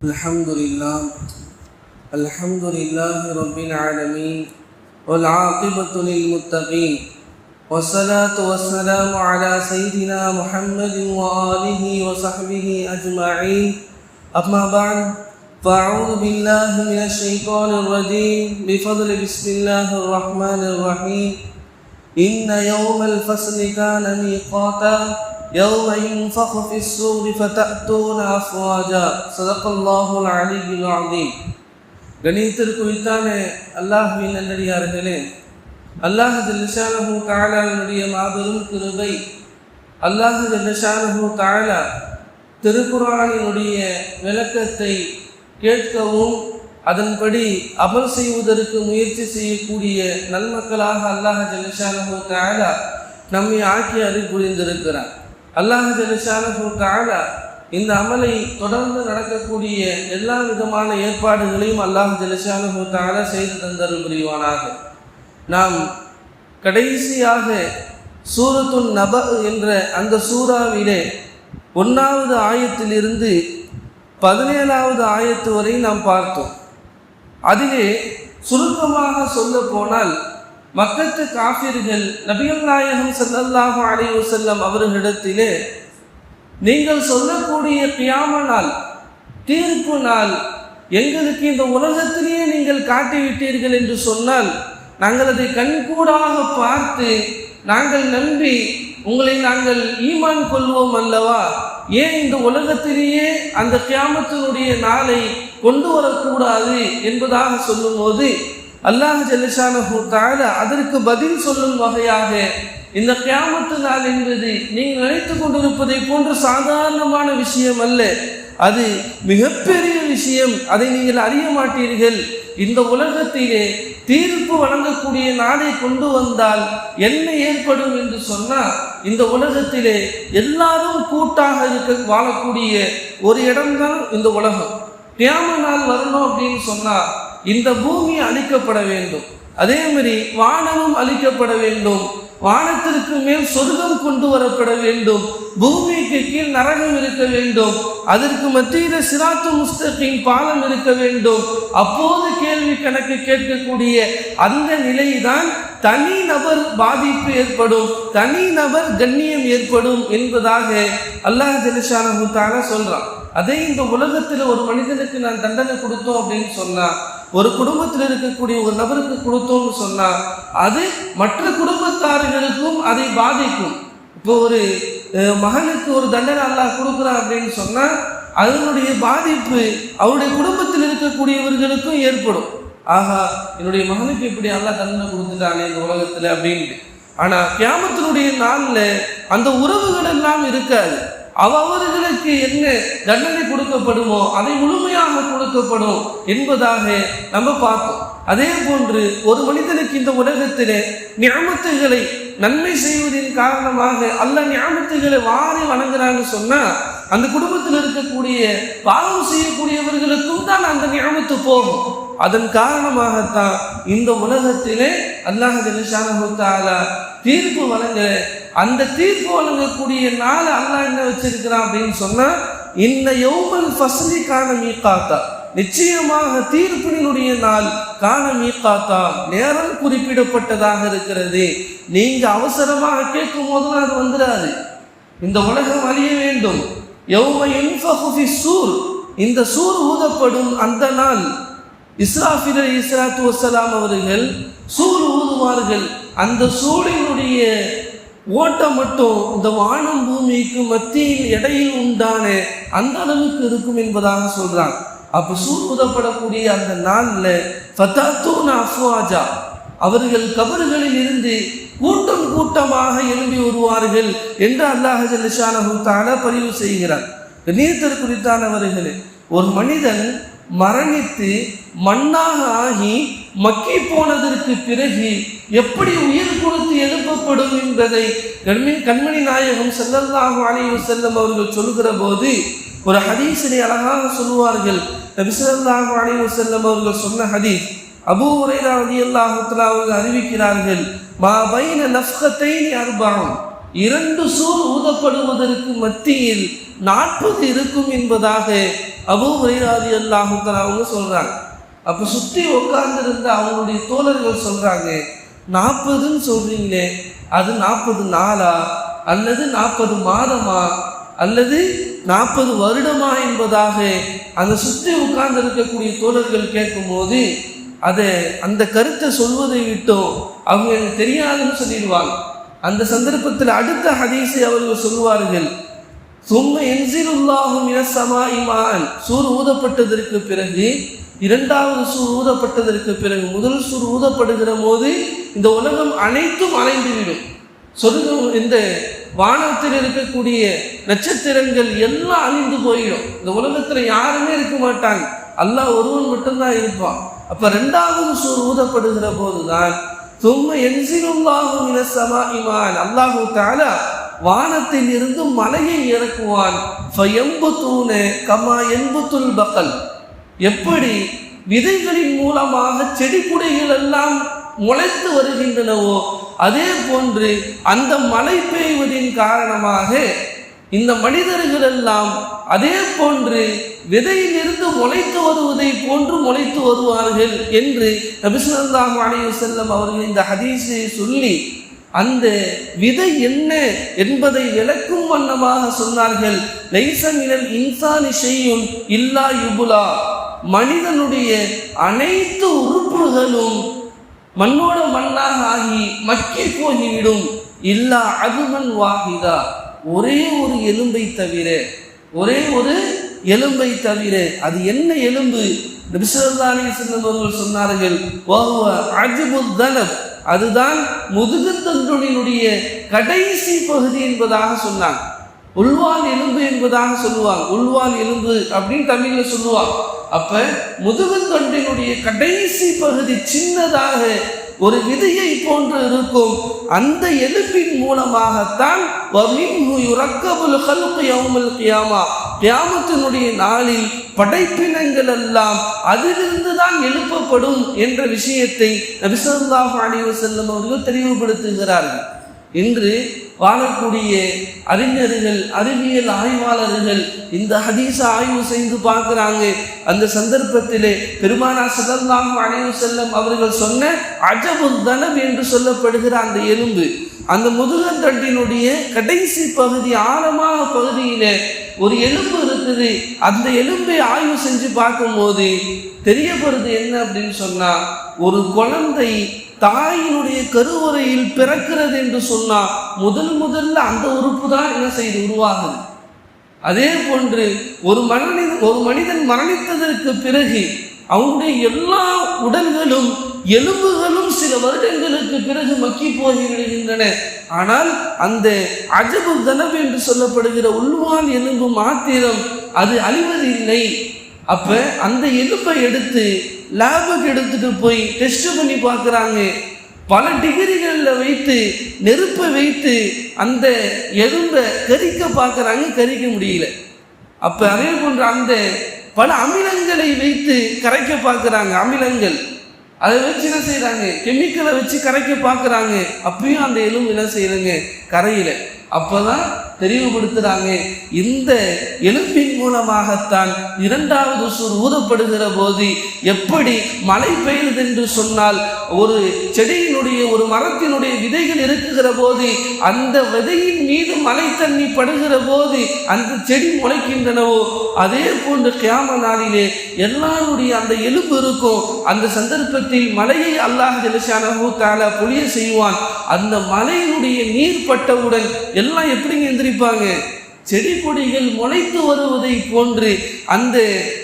الحمد لله رب العالمين والعاقبة للمتقين والصلاة والسلام على سيدنا محمد وآله وصحبه أجمعين أما بعد فأعوذ بالله من الشيطان الرجيم بفضل بسم الله الرحمن الرحيم إن يوم الفصل كان ميقاتا يوم ينفخ في الصور فتأتون أفواجا صدق الله العلي العظيم. கணியத்திற்குரித்தான அல்லாஹ்வின் நல்லடியார்களே, அல்லாஹ் ஜல்ல ஷானஹு தஆலாவுடைய மாபெரும் கிருபை, அல்லாஹ் ஜல்ல ஷானஹு தஆலா திருக்குர்ஆனினுடைய விளக்கத்தை கேட்கவும் அதன்படி அமல் செய்வதற்கு முயற்சி செய்யக்கூடிய நன்மக்களாக அல்லாஹ் ஜல்ல ஷானஹு தஆலா நம்மை ஆக்கி அருள் புரிந்திருக்கிறார். அல்லாஹ் ஜல்ல ஷானஹு தஆலா இந்த அமலை தொடர்ந்து நடக்கக்கூடிய எல்லா விதமான ஏற்பாடுகளையும் அல்லாஹ் ஜல்ல ஷானஹு தஆலா செய்து தந்தருள் புரிவானாக. நாம் கடைசியாக சூரத்துன் நப என்ற அந்த சூறாவிலே 1வது ஆயத்திலிருந்து 17வது ஆயத்து வரை நாம் பார்த்தோம். அதிலே சுருக்கமாக சொல்ல போனால் மக்கத்து காஃபிர்கள் நபிகள் நாயகம் ஸல்லல்லாஹு அலைஹி வஸல்லம் அவர்களிடத்திலே, நீங்கள் சொல்லக்கூடிய கியாம நாள், தீர்ப்பு நாள் எங்களுக்கு இந்த உலகத்திலேயே நீங்கள் காட்டிவிட்டீர்கள் என்று சொன்னால் நாங்கள் அதை கண்கூடாக பார்த்து நாங்கள் நம்பி உங்களை நாங்கள் ஈமான் கொள்வோம் அல்லவா? ஏன் இந்த உலகத்திலேயே அந்த கியாமத்தினுடைய நாளை கொண்டு வரக்கூடாது என்பதாக சொல்லும்போது அல்லாஹ் ஜல்ல ஷானஹு தஆலா அதற்கு பதில் சொல்லும் வகையாக, இந்த கியாமத்து நாள் என்பது நீங்கள் நினைத்து கொண்டிருப்பதை போன்று சாதாரணமான விஷயம் அல்ல, அது மிகப்பெரிய விஷயம், அதை நீங்கள் அறிய மாட்டீர்கள். இந்த உலகத்திலே தீர்ப்பு வழங்கக்கூடிய நாளை கொண்டு வந்தால் என்ன ஏற்படும் என்று சொன்னால், இந்த உலகத்திலே எல்லாரும் கூட்டாக வாழக்கூடிய ஒரு இடம்தான் இந்த உலகம். கியாம நாள் வரணும் அப்படின்னு சொன்னால் இந்த பூமி அழிக்கப்பட வேண்டும், அதே மாதிரி வானமும் அழிக்கப்பட வேண்டும், வானத்திற்கு மேல் சொர்க்கம் கொண்டு வரப்பட வேண்டும், பூமிக்கு கீழ் நரகம் இருக்க வேண்டும், அதற்கு மத்தியில் சிராத்து முஸ்தகீம் பாலம் இருக்க வேண்டும். அப்போது கேள்வி கணக்கு கேட்கக்கூடிய அந்த நிலைதான் தனி நபர் பாதிப்பு ஏற்படும், தனி நபர் கண்ணியம் ஏற்படும் என்பதாக அல்லாஹ் ஜல்ல ஷானஹு தஆலா சொல்றான். அதே இந்த உலகத்தில் ஒரு மனிதனுக்கு நான் தண்டனை கொடுத்தோம் அப்படின்னு சொன்னா, ஒரு குடும்பத்தில் இருக்கக்கூடிய ஒரு நபருக்கு கொடுத்தோம்னு சொன்னா அது மற்ற குடும்பத்தார்களுக்கும் அதை பாதிக்கும். இப்போ ஒரு மகனுக்கு ஒரு தண்டனை அல்லாஹ் கொடுக்குறான் அப்படின்னு சொன்னா அதனுடைய பாதிப்பு அவருடைய குடும்பத்தில் இருக்கக்கூடியவர்களுக்கும் ஏற்படும். ஆஹா, என்னுடைய மகனுக்கு இப்படி அல்லாஹ் தண்டனை கொடுத்துட்டானே இந்த உலகத்துல அப்படின்ட்டு. ஆனா கியாமத்தினுடைய நாள்ல அந்த உறவுகள் எல்லாம் இருக்காது. அவர்களுக்கு என்ன தண்டனை கொடுக்கப்படுமோ அதை முழுமையாக கொடுக்கப்படும் என்பதாக நம்ம பார்த்தோம். அதே போன்று ஒரு மனிதனுக்கு இந்த உலகத்திலே நிஅமத்துகளை நன்மை செய்வதின் காரணமாக அல்லாஹ் நிஅமத்துகளை வாரி வணங்குறான்னு சொன்னா அந்த குடும்பத்தில் இருக்கக்கூடிய பாவம் செய்யக்கூடியவர்களுக்கும் தான் அந்த நிஅமத்து போகும். அதன் காரணமாகத்தான் இந்த உலகத்திலே அல்லாஹ் ஜல்ல ஷானஹு தஆலா தீர்ப்பு வழங்க, அந்த தீர்ப்பு வழங்கக்கூடிய நாள் அல்லாஹ் என்ன வச்சிருக்கிறான் அப்படின்னு சொன்னா, இன்ன யௌமல் ஃபஸ்லி கான மீகாத்தா, நிச்சயமாக தீர்ப்பினுடைய நாள் கான மீகாத்தா, நேரம் குறிப்பிடப்பட்டதாக இருக்கிறது. நீங்க அவசரமாக கேட்கும் போதுலாம் அது வந்துடாது. இந்த உலகம் அழிய வேண்டும். யௌம யுன்ஃபகு ஃபிஸ்ஸூர், இந்த சூர் ஊதப்படும் அந்த நாள் இஸ்ராஃபில் அலைஹிஸ்ஸலாத்து வஸ்ஸலாம் அவர்கள் சூர் ஊதுவார்கள். அந்த சூரினுடைய ஓட்டம் மட்டும் இந்த வானம் பூமிக்கு மத்தியில் இடையில் உண்டான அந்த அளவுக்கு இருக்கும் என்பதாக சொல்றாங்க. அப்ப சூர் ஊதப்படக்கூடிய அந்த நாள்ல ஃபதஅத்தூன அஃப்வாஜா, அவர்கள் கபறுகளில் இருந்து கூட்டம் கூட்டமாக எழும்பி வருவார்கள் என்று அல்லாஹ் ஜல்ல ஷானஹு தஆலா பதிவு செய்கிறார். கண்ணியத்திற்குரித்தானவர்களே, ஒரு மனிதன் மரணித்து மண்ணாக ஆகி மக்கி போனதற்கு பிறகு எப்படி உயிர் கொடுத்து எழுப்பப்படும் என்பதை கண்மணி நாயகம் ஸல்லல்லாஹு அலைஹி வஸல்லம் அவர்கள் சொல்லுகிற போது ஒரு ஹதீஸிலே அழகாக சொல்லுவார்கள். நபி ஸல்லல்லாஹு அலைஹி வஸல்லம் அவர்கள் சொன்ன ஹதீஸ் அபூ ஹுரைரா ரலியல்லாஹு தஆலா அவர்கள் அறிவிக்கிறார்கள், மா பைன நஃப்கத்தைனி அர்பஉன், 2 சூர் ஊதப்படுவதற்கு மத்தியில் 40 இருக்கும் என்பதாக அபூ ஹுரைரா ரலியல்லாஹு தஆலா அவங்க சொல்றாங்க. அப்ப சுற்றி உட்கார்ந்திருந்த அவங்களுடைய தோழர்கள் சொல்றாங்க, 40ன்னு சொல்றீங்களே, அது 40 நாளா அல்லது 40 மாதமா அல்லது 40 வருடமா என்பதாக அந்த சுற்றி உட்கார்ந்து இருக்கக்கூடிய தோழர்கள் கேட்கும் போது அந்த கருத்தை சொல்வதை விட்டோம் அவங்க எனக்கு தெரியாதுன்னு சொல்லிடுவாங்க. அந்த சந்தர்ப்பத்தில் அடுத்த ஹதீஸை அவர்கள் சொல்வார்கள், சும்ம என்சிலுல்லாஹு மினஸ் ஸமாஇ மாஅன், சூர் ஊதப்பட்டதற்கு பிறகு, இரண்டாவது சூர் ஊதப்பட்டதற்கு பிறகு, முதல் சூர் ஊதப்படுகிற போது இந்த உலகம் அனைத்தும் அலைந்துவிடும். சொர்க்கம், இந்த வானத்தில் இருக்கக்கூடிய நட்சத்திரங்கள் எல்லாம் அழிந்து போயிடும். இந்த உலகத்துல யாருமே இருக்க மாட்டாங்க, அல்லாஹ் ஒருவன் மட்டும்தான் இருப்பான். அப்ப இரண்டாவது சூர் ஊதப்படுகிற போதுதான் சும்ம என்சிலுல்லாஹு மினஸ் ஸமாஇ மாஅன், அல்லாஹு தஆலா வானத்தில் இருந்து மலையை இறக்குவான். ஃபயம்புதூன கமா யன்புதுல் பகல், எப்படி விதைகளின் மூலமாக செடி கொடிகள் எல்லாம் முளைத்து வருகின்றனவோ அதே போன்று அந்த மழை பெய்வதின் காரணமாக இந்த மனிதர்கள் எல்லாம் அதே போன்று விதையிலிருந்து முளைத்து வருவதை போன்று முளைத்து வருவார்கள் என்று நபி ஸல்லல்லாஹு அலைஹி வஸல்லம் அவர்கள் இந்த ஹதீஸை சொல்லி அந்த விதை என்ன என்பதை விளக்கும் வண்ணமாக சொன்னார்கள். லைஸ மினல் இன்சானி ஷையுன் இல்லா யுபுலா, மனிதனுடைய அனைத்து உறுப்புகளும் மண்ணோட மண்ணாக ஆகி மக்கி போகிவிடும். இல்லா அதுமன் வாஹிதா, ஒரே ஒரு எலும்பை தவிர, ஒரே ஒரு எலும்பை தவிர. அது என்ன எலும்பு? நபி ஸல்லல்லாஹு அலைஹி வஸல்லம் அவர்கள் சொன்னார்கள், வஹுவ அஜ்புத் தனப், அதுதான் முதுகுத்தண்டினுடைய கடைசி பகுதி என்பதாக சொன்னாங்க. உள்வால் எலும்பு என்பதாக சொல்லுவாங்க. உள்வால் எலும்பு அப்படின்னு தமிழ்ல சொல்லுவாங்க. அப்ப முதுகுத்தண்டினுடைய கடைசி பகுதி சின்னதாக ஒரு விதையை போன்று இருக்கும். அந்த எலும்பின் மூலமாகத்தான் கியாமத்தினுடைய நாளில் படைப்பினங்கள் எல்லாம் அதிலிருந்து தான் எழுப்பப்படும் என்ற விஷயத்தை நபி ஸல்லல்லாஹு அலைஹி வஸல்லம் அவர்கள் தெளிவுபடுத்துகிறார்கள். இன்று வாழக்கூடிய அறிஞர்கள், அறிவியல் ஆய்வாளர்கள் இந்த ஹதீஸை ஆய்வு செய்து பார்க்கிறாங்க. அந்த சந்தர்ப்பத்திலே பெருமானார் ஸல்லல்லாஹு அலைஹி வஸல்லம் அவர்கள் சொன்ன அஜபுத் தனப் என்று சொல்லப்படுகிற அந்த எலும்பு, அந்த முதுகத்தண்டினுடைய கடைசி பகுதி, ஆழமான பகுதியிலே ஒரு எலும்பு இருக்குது. அந்த எலும்பை ஆய்வு செஞ்சு பார்க்கும்போது தெரியப்படுது என்ன அப்படின்னு சொன்னா, ஒரு குழந்தை தாயினுடைய கருவறையில் பிறக்கிறது என்று சொன்னா முதல்ல அந்த உறுப்பு தான் என்ன செய்து உருவாகுது. அதே போன்று ஒரு மனிதன் மரணித்ததற்கு பிறகு அவனுடைய எல்லா உடல்களும் எலும்புகளும் சில வருடங்களுக்கு பிறகு மக்கி போகி விடுகின்றன. ஆனால் அந்த அஜபு தனப் என்று சொல்லப்படுகிற உள்வால் எலும்பு மாத்திரம் அது அழிவதில்லை. அப்ப அந்த எலும்பை எடுத்து லேபுக்கு எடுத்துட்டு போய் டெஸ்ட் பண்ணி பார்க்குறாங்க. பல டிகிரிகளில் வைத்து நெருப்பை வைத்து அந்த எலும்பை கரிக்க பார்க்குறாங்க, கரிக்க முடியல. அப்போ அதே போன்று அந்த பல அமிலங்களை வைத்து கரைக்க பார்க்குறாங்க. அமிலங்கள் அதை வச்சு என்ன செய்கிறாங்க, கெமிக்கலை வச்சு கரைக்க பார்க்குறாங்க. அப்பயும் அந்த எலும்பு என்ன செய்யுதுங்க, கரையில. அப்போதான் தெளிவுபடுத்துகிறாங்க, இந்த எலும்பின் மூலமாகத்தான் இரண்டாவது சூர் ஊதப்படுகிற போது எப்படி மழை பெய்யுது என்று சொன்னால், ஒரு செடியினுடைய ஒரு மரத்தினுடைய விதைகள் இருக்குகிற போது அந்த விதையின் மீது மழை தண்ணி படுகிற போது அந்த செடி முளைக்கின்றனவோ அதே போன்று கியாம நாளிலே எல்லாருடைய அந்த எலும்பு இருக்கும். அந்த சந்தர்ப்பத்தில் மலையை அல்லாஹ் ஜல்லஷானஹு தஆலா பொழிய செய்வான். அந்த மலையினுடைய நீர் பட்டவுடன் எல்லாம் எப்படிங்க எந்திரிப்பாங்க, செடி கொடிகள் முளைத்து வருவதை போன்று அந்த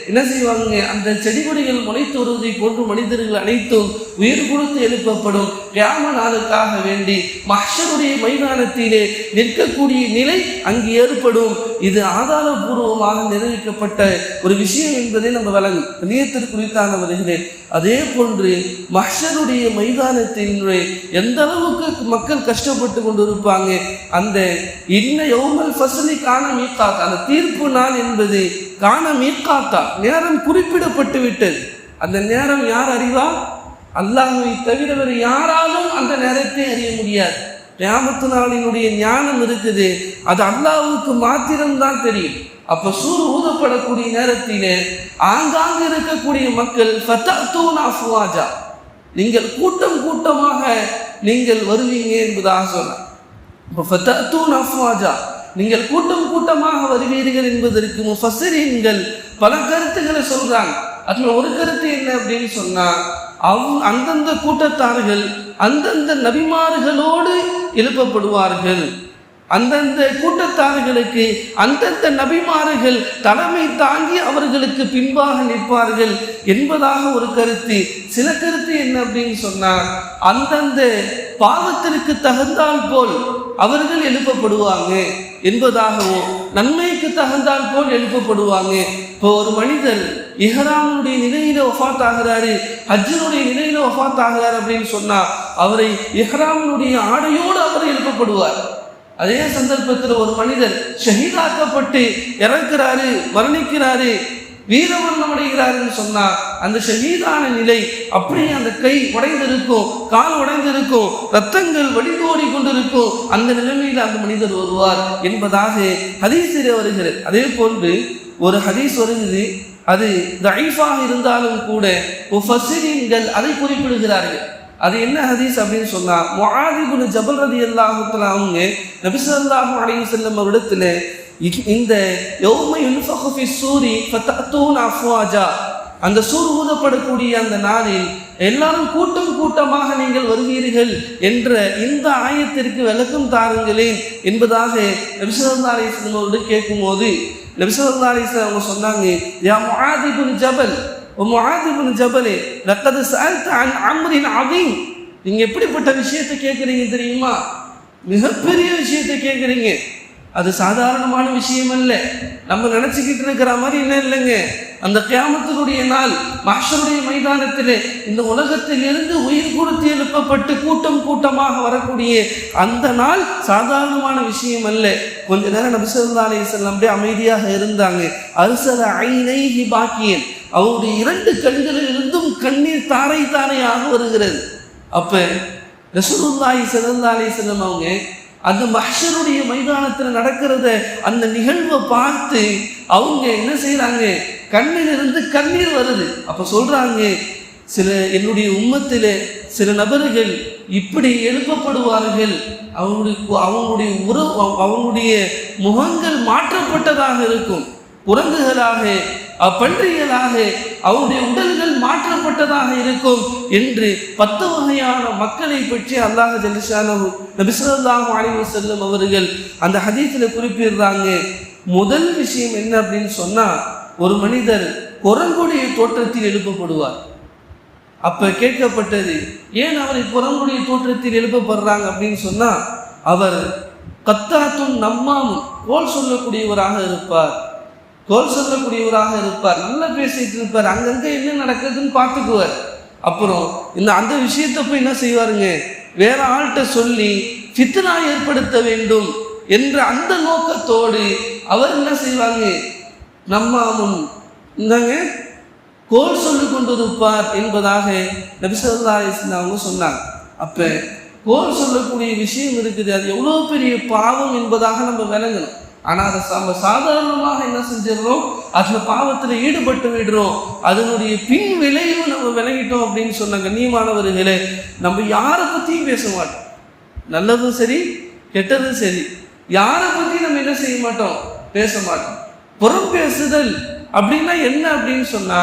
என்ன செய்வாங்க, அந்த செடி கொடிகள் முளைத்து வருவதை போன்று மனிதர்கள் அனைத்தும் உயிர் கொடுத்து எழுப்பப்படும். கியாம நாளுக்காக வேண்டி மஹ்ஷருடைய மைதானத்திலே நிற்கக்கூடிய நிலை அங்கு ஏற்படும். இது ஆதாரபூர்வமாக நிறைவேற்றப்பட்ட ஒரு விஷயம் என்பதை நம்ம வழங்கும் நியத்திற்குறித்தானவர்களே. அதே போன்று மஹ்ஷருடைய மைதானத்திலே எந்த அளவுக்கு மக்கள் கஷ்டப்பட்டு கொண்டிருப்பாங்க. அந்த இன்ன யௌமல் ஃபஸ்லி கான மீகாத்தா, அந்த தீர்ப்பு நாள் என்பது கான மீகாத்தா, நேரம் குறிப்பிடப்பட்டு விட்டது. அந்த நேரம் யார் அறிவா? அல்லாஹ்வை தவிர வேறு யாராலும் அந்த நேரத்தை அறிய முடியாது. கியாமத்து நாளினுடைய ஞானம் இருக்குது, அது அல்லாஹ்வுக்கு மாத்திரம்தான் தெரியும். அப்ப சூர் ஊதப்படக்கூடிய நேரத்திலே ஆங்காங்கு இருக்கக்கூடிய மக்கள் ஃபதஅத்தூன அஃப்வாஜா, நீங்கள் கூட்டம் கூட்டமாக நீங்கள் வருவீங்க என்பதாக சொன்னார். இப்போ ஃபதஅத்தூன அஃப்வாஜா, நீங்கள் கூட்டம் கூட்டமாக வருவீர்கள் என்பதற்கு முஃபஸ்ஸிரீன்கள் பல கருத்துக்களை சொல்றாங்க. அதுல ஒரு கருத்து என்ன அப்படின்னு சொன்னா, அந்தந்த கூட்டத்தார்கள் அந்தந்த நபிமார்களோடு எழுப்பப்படுவார்கள், அந்தந்த கூட்டத்தார்களுக்கு அந்தந்த நபிமார்கள் தலைமை தாங்கி அவர்களுக்கு பின்பாக நிற்பார்கள் என்பதாக ஒரு கருத்து. சில கருத்து என்ன அப்படின்னு சொன்னா, அந்தந்த பாவத்திற்கு தகுந்தால் போல் அவர்கள் எழுப்பப்படுவாங்க என்பதாகவும், நன்மைக்கு தகுந்தால் போல் எழுப்பப்படுவாங்க. இப்போ ஒரு மனிதர் இஹ்ராமுடைய நிலையில வஃபாத் ஆகிறாரு, ஹஜ்ஜினுடைய நிலையில வஃபாத் ஆகிறார் அப்படின்னு சொன்னா, அவரை இஹ்ராமுடைய ஆடையோடு அவர் எழுப்பப்படுவார். அதே சந்தர்ப்பத்தில் ஒரு மனிதர் ஷஹீதாக்கப்பட்டு இறக்கிறாரு, மரணிக்கிறாரு, வீரமரணம் அடைகிறாருன்னு சொன்னா, அந்த ஷஹீதான நிலை அப்படியே அந்த கை உடைந்திருக்கும், கால் உடைந்திருக்கும், ரத்தங்கள் வடிதோடி கொண்டிருக்கும், அந்த நிலைமையில் அந்த மனிதர் வருவார் என்பதாக ஹதீஸிலே வருகிறது. அதே போன்று ஒரு ஹதீஸ் வருகிறது, அது தஈஃபாக இருந்தாலும் கூட முஃபஸ்ஸிரீன்கள் அதை குறிப்பிடுகிறார்கள். அது என்ன ஹதீஸ் அப்படின்னு சொன்னா, முஆத் இப்னு ஜபல் ரலியல்லாஹு தஆலா அவங்க நபி ஸல்லல்லாஹு அலைஹி வஸல்லம் அவரிடத்துல இந்த யௌம யுன்ஃபகு ஃபி ஸூரி ஃபதஅத்தூன அஃப்வாஜா, அந்த சூர் ஊதப்படக்கூடிய அந்த நாளில் எல்லாரும் கூட்டம் கூட்டமாக நீங்கள் வருவீர்கள் என்ற இந்த ஆயத்திற்கு விளக்கம் தாருங்களேன் என்பதாக நபி ஸல்லல்லாஹு அலைஹி வஸல்லம் அவர்கள் கேட்கும்போது, நபி ஸல்லல்லாஹு அலைஹி வஸல்லம் அவங்க சொன்னாங்க, யா முஆத் இப்னு ஜபல், முஆத் இப்னு ஜபல், லக்கத் சஅல்த அன் அம்ரின் அதீம், நீங்க எப்படிப்பட்ட விஷயத்தை கேட்குறீங்க தெரியுமா? மிகப்பெரிய விஷயத்தை கேட்குறீங்க. அது சாதாரணமான விஷயம் அல்ல. நம்ம நினைச்சுக்கிட்டு இருக்கிற மாதிரி என்ன இல்லைங்க. அந்த கியாமத்தினுடைய நாள், மஹ்ஷருடைய மைதானத்திலே இந்த உலகத்தில் இருந்து உயிர் கொடுத்து எழுப்பப்பட்டு கூட்டம் கூட்டமாக வரக்கூடிய அந்த நாள் சாதாரணமான விஷயம் அல்ல. கொஞ்ச நேரம் நபி ஸல்லல்லாஹு அலைஹி வஸல்லம் அப்படியே அமைதியாக இருந்தாங்க. அர்ஸல ஐனைஹி பாக்கியன், அவருடைய 2 கண்களில் இருந்தும் கண்ணீர் தாரை தாரையாக வருகிறது. அப்ப ரசூலுல்லாஹி ஸல்லல்லாஹு அலைஹி வஸல்லம் அவங்க அந்த மஹ்ஷருடைய மைதானத்தில் நடக்கிறத அந்த நிகழ்வை பார்த்து அவங்க என்ன செய்யறாங்க, கண்ணிலிருந்து கண்ணீர் வருது. அப்ப சொல்றாங்க, சில என்னுடைய உம்மத்திலே சில நபர்கள் இப்படி எழுப்பப்படுவார்கள், அவங்களுடைய முகங்கள் மாற்றப்பட்டதாக இருக்கும், குரங்குகளாக பன்றிகளாக அவருடைய உடல்கள் மாற்றப்பட்டதாக இருக்கும் என்று 10 வகையான மக்களை பற்றி அல்லாஹ் ஜல்லஷானஹு நபி ஸல்லல்லாஹு அலைஹி வஸல்லம் அவர்கள் அந்த ஹதீஸில் குறிப்பிடுறாங்க. முதல் விஷயம் என்ன அப்படின்னு சொன்னா, ஒரு மனிதர் குரங்குடைய தோற்றத்தில் எழுப்பப்படுவார். அப்ப கேட்கப்பட்டது, ஏன் அவரை குரங்குடைய தோற்றத்தில் எழுப்பப்படுறாங்க அப்படின்னு சொன்னா, அவர் கத்தாத்துன் நம்மாமும், கோல் சொல்லக்கூடியவராக இருப்பார், நல்லா பேசிட்டு இருப்பார், அங்கங்க என்ன நடக்குதுன்னு பார்த்துக்குவார். அப்புறம் அந்த விஷயத்தை போய் என்ன செய்வாருங்க, வேற ஆள்கிட்ட சொல்லி ஃபித்னா ஏற்படுத்த வேண்டும் என்ற அந்த நோக்கத்தோடு அவர் என்ன செய்வாங்க, நம்மாமும் கோல் சொல்லி கொண்டிருப்பார் என்பதாக நபி ஸல்லல்லாஹு அலைஹி வஸல்லம் அவங்க சொன்னாங்க. அப்ப கோல் சொல்லக்கூடிய விஷயம் இருக்குது, அது எவ்வளோ பெரிய பாவம் என்பதாக நம்ம விளங்கணும். ஆனால் அதை நம்ம சாதாரணமாக என்ன செஞ்சிடறோம், அதில் பாவத்தில் ஈடுபட்டு விடுறோம். அதனுடைய பின் விளைவு நம்ம விளங்கிட்டோம் அப்படின்னு சொன்ன கண்ணியமானவர்களே, நம்ம யாரை பற்றியும் பேச மாட்டோம். நல்லதும் சரி கெட்டதும் சரி, யாரை பற்றி நம்ம என்ன செய்ய மாட்டோம், பேச மாட்டோம். புறம் பேசுதல் அப்படின்னா என்ன அப்படின்னு சொன்னா,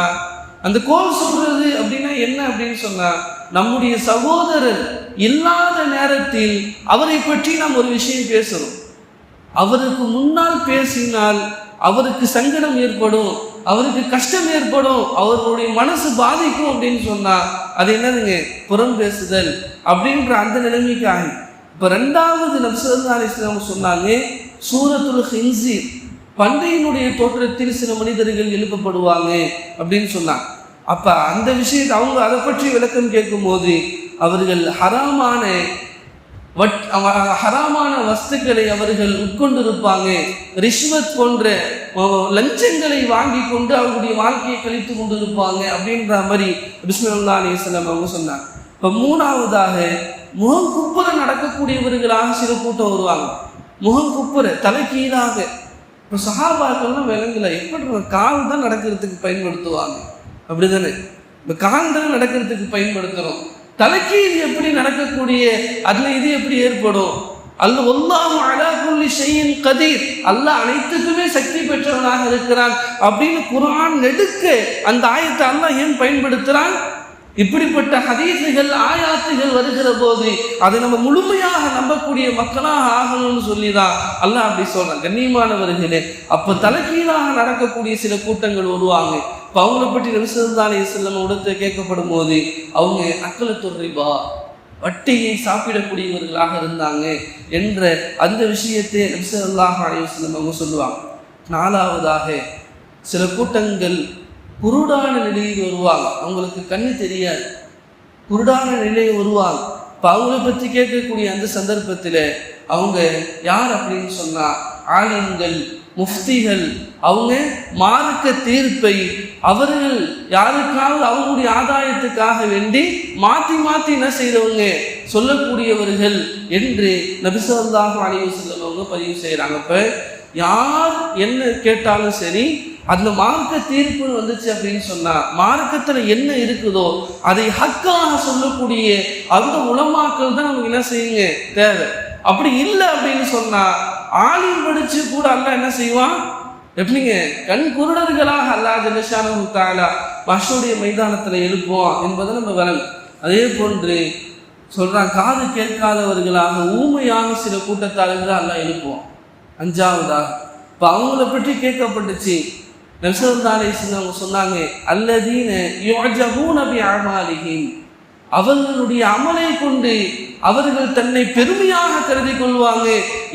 அந்த கோல் சொல்றது அப்படின்னா என்ன அப்படின்னு சொன்னா, நம்முடைய சகோதரர் இல்லாத நேரத்தில் அவரை பற்றி நாம் ஒரு விஷயம் பேசுறோம். அவருக்கு முன்னால் பேசினால் அவருக்கு சங்கடம் ஏற்படும், அவருக்கு கஷ்டம் ஏற்படும், அவர்களுடைய மனசு பாதிக்கும் அப்படின்னு சொன்னா அது என்னதுங்க, புறம் பேசுதல் அப்படின்ற அந்த நிலைமைக்கு ஆகும். இப்போ 2வது நபி ஸல்லல்லாஹு அலைஹி வஸல்லம் சொன்னாங்க, சூரத்துல் ஹின்ஸீர், பன்றியினுடைய தோற்றத்தில் சில மனிதர்கள் எழுப்பப்படுவாங்க அப்படின்னு சொன்னாங்க. அப்ப அந்த விஷயத்தை அவங்க அதை பற்றி விளக்கம் கேட்கும் போது, அவர்கள் ஹராமான வஸ்துக்களை அவர்கள் உட்கொண்டிருப்பாங்க, ரிஷ்வத் போன்ற லஞ்சங்களை வாங்கி கொண்டு அவர்களுடைய வாழ்க்கையை கழித்து கொண்டிருப்பாங்க அப்படின்ற மாதிரி பிஸ்மில்லாஹி அலைஹி வஸல்லம் அவங்க சொன்னாங்க. இப்போ 3வதாக முகம் குப்புற நடக்கக்கூடியவர்களாக சில கூட்டம் வருவாங்க. முகம் குப்புற தலைக்கீழாக. இப்போ சஹாபாக்கள்லாம் விலங்குல எப்படி கால் தான் நடக்கிறதுக்கு பயன்படுத்துவாங்க, அப்படிதானே? இப்போ கால் தான் நடக்கிறதுக்கு பயன்படுத்துகிறோம். தலைக்கீழ் எப்படி நடக்கக்கூடிய அதில் இது எப்படி ஏற்படும்? வல்லாஹு அலா குல்லி ஷைஇன் கதீர், அல்லாஹ் அனைத்துக்குமே சக்தி பெற்றவனாக இருக்கிறான் அப்படின்னு குர்ஆன் நெடுக்க அந்த ஆயத்தை அல்லாஹ் ஏன் பயன்படுத்துறான்? இப்படிப்பட்ட ஹதீஸுகள் ஆயாத்துகள் வருகிற போது அதை நம்ம முழுமையாக நம்பக்கூடிய மக்களாக ஆகணும்னு சொல்லிதான் அல்லாஹ் அப்படி சொல்றான். கண்ணியமானவர்களே, அப்ப தலைகீழாக நடக்கக்கூடிய சில கூட்டங்கள் வருவாங்க. இப்போ அவங்கள பற்றி நபி ஸல்லல்லாஹு அலைஹி வஸல்லம் உடத்து கேட்கப்படும் போது அவங்க அக்கலத்துர் ரிபா, வட்டியை சாப்பிடக்கூடியவர்களாக இருந்தாங்க என்ற அந்த விஷயத்தை நபி ஸல்லல்லாஹு அலைஹி வஸல்லம் அவங்க சொல்லுவாங்க. நாலாவதாக சில கூட்டங்கள் குருடான நிலையில் வருவாங்க. அவங்களுக்கு கண்ணு தெரியாது, குருடான நிலையில் வருவாங்க. இப்போ அவங்கள பற்றி கேட்கக்கூடிய அந்த சந்தர்ப்பத்தில் அவங்க யார் அப்படின்னு சொன்னா ஆலிம்கள், முஃப்திகள். அவங்க மார்க்க தீர்ப்பை அவர்கள் யாருக்காவது அவங்களுடைய ஆதாயத்துக்காக வேண்டி மாற்றி மாற்றி என்ன செய்தவங்க சொல்லக்கூடியவர்கள் என்று நபி ஸல்லல்லாஹு அலைஹி வஸல்லம் அவங்க பதிவு செய்கிறாங்க. இப்போ யார் என்ன கேட்டாலும் சரி, அந்த மார்க்க தீர்ப்பு வந்துச்சு அப்படின்னு சொன்னா மார்க்கத்துல என்ன இருக்குதோ அதை ஹக்காக சொல்லக்கூடிய அந்த உலமாக்கள் தான் நமக்கு என்ன செய்யுங்க தேவை. அப்படி இல்லை அப்படின்னு சொன்னா ஆலிம் படிச்சு கூட அல்லாஹ் என்ன செய்வான்? எப்படிங்க கண் குருடர்களாக அல்லாஹ் ஜல்ல ஷானஹு தஆலா மஹ்ஷருடைய மைதானத்துல எழுப்புவான் என்பதை நம்ம விளங்கும். அதே போன்று சொல்றான், காது கேட்காதவர்களாக ஊமையாக சில கூட்டத்தாளர்கள் அல்லாஹ் எழுப்புவான். அஞ்சாவதாக இப்போ அவங்கள பற்றி கேட்கப்பட்டுச்சு. நபி ஸல்லல்லாஹு அலைஹி வஸல்லம் அவங்க சொன்னாங்க, அல்லதீன யுஅஜபூன பிஅமாலிஹிம், அவர்களுடைய அமலை கொண்டு அவர்கள் தன்னை பெருமையாக கருதி கொள்வாங்க.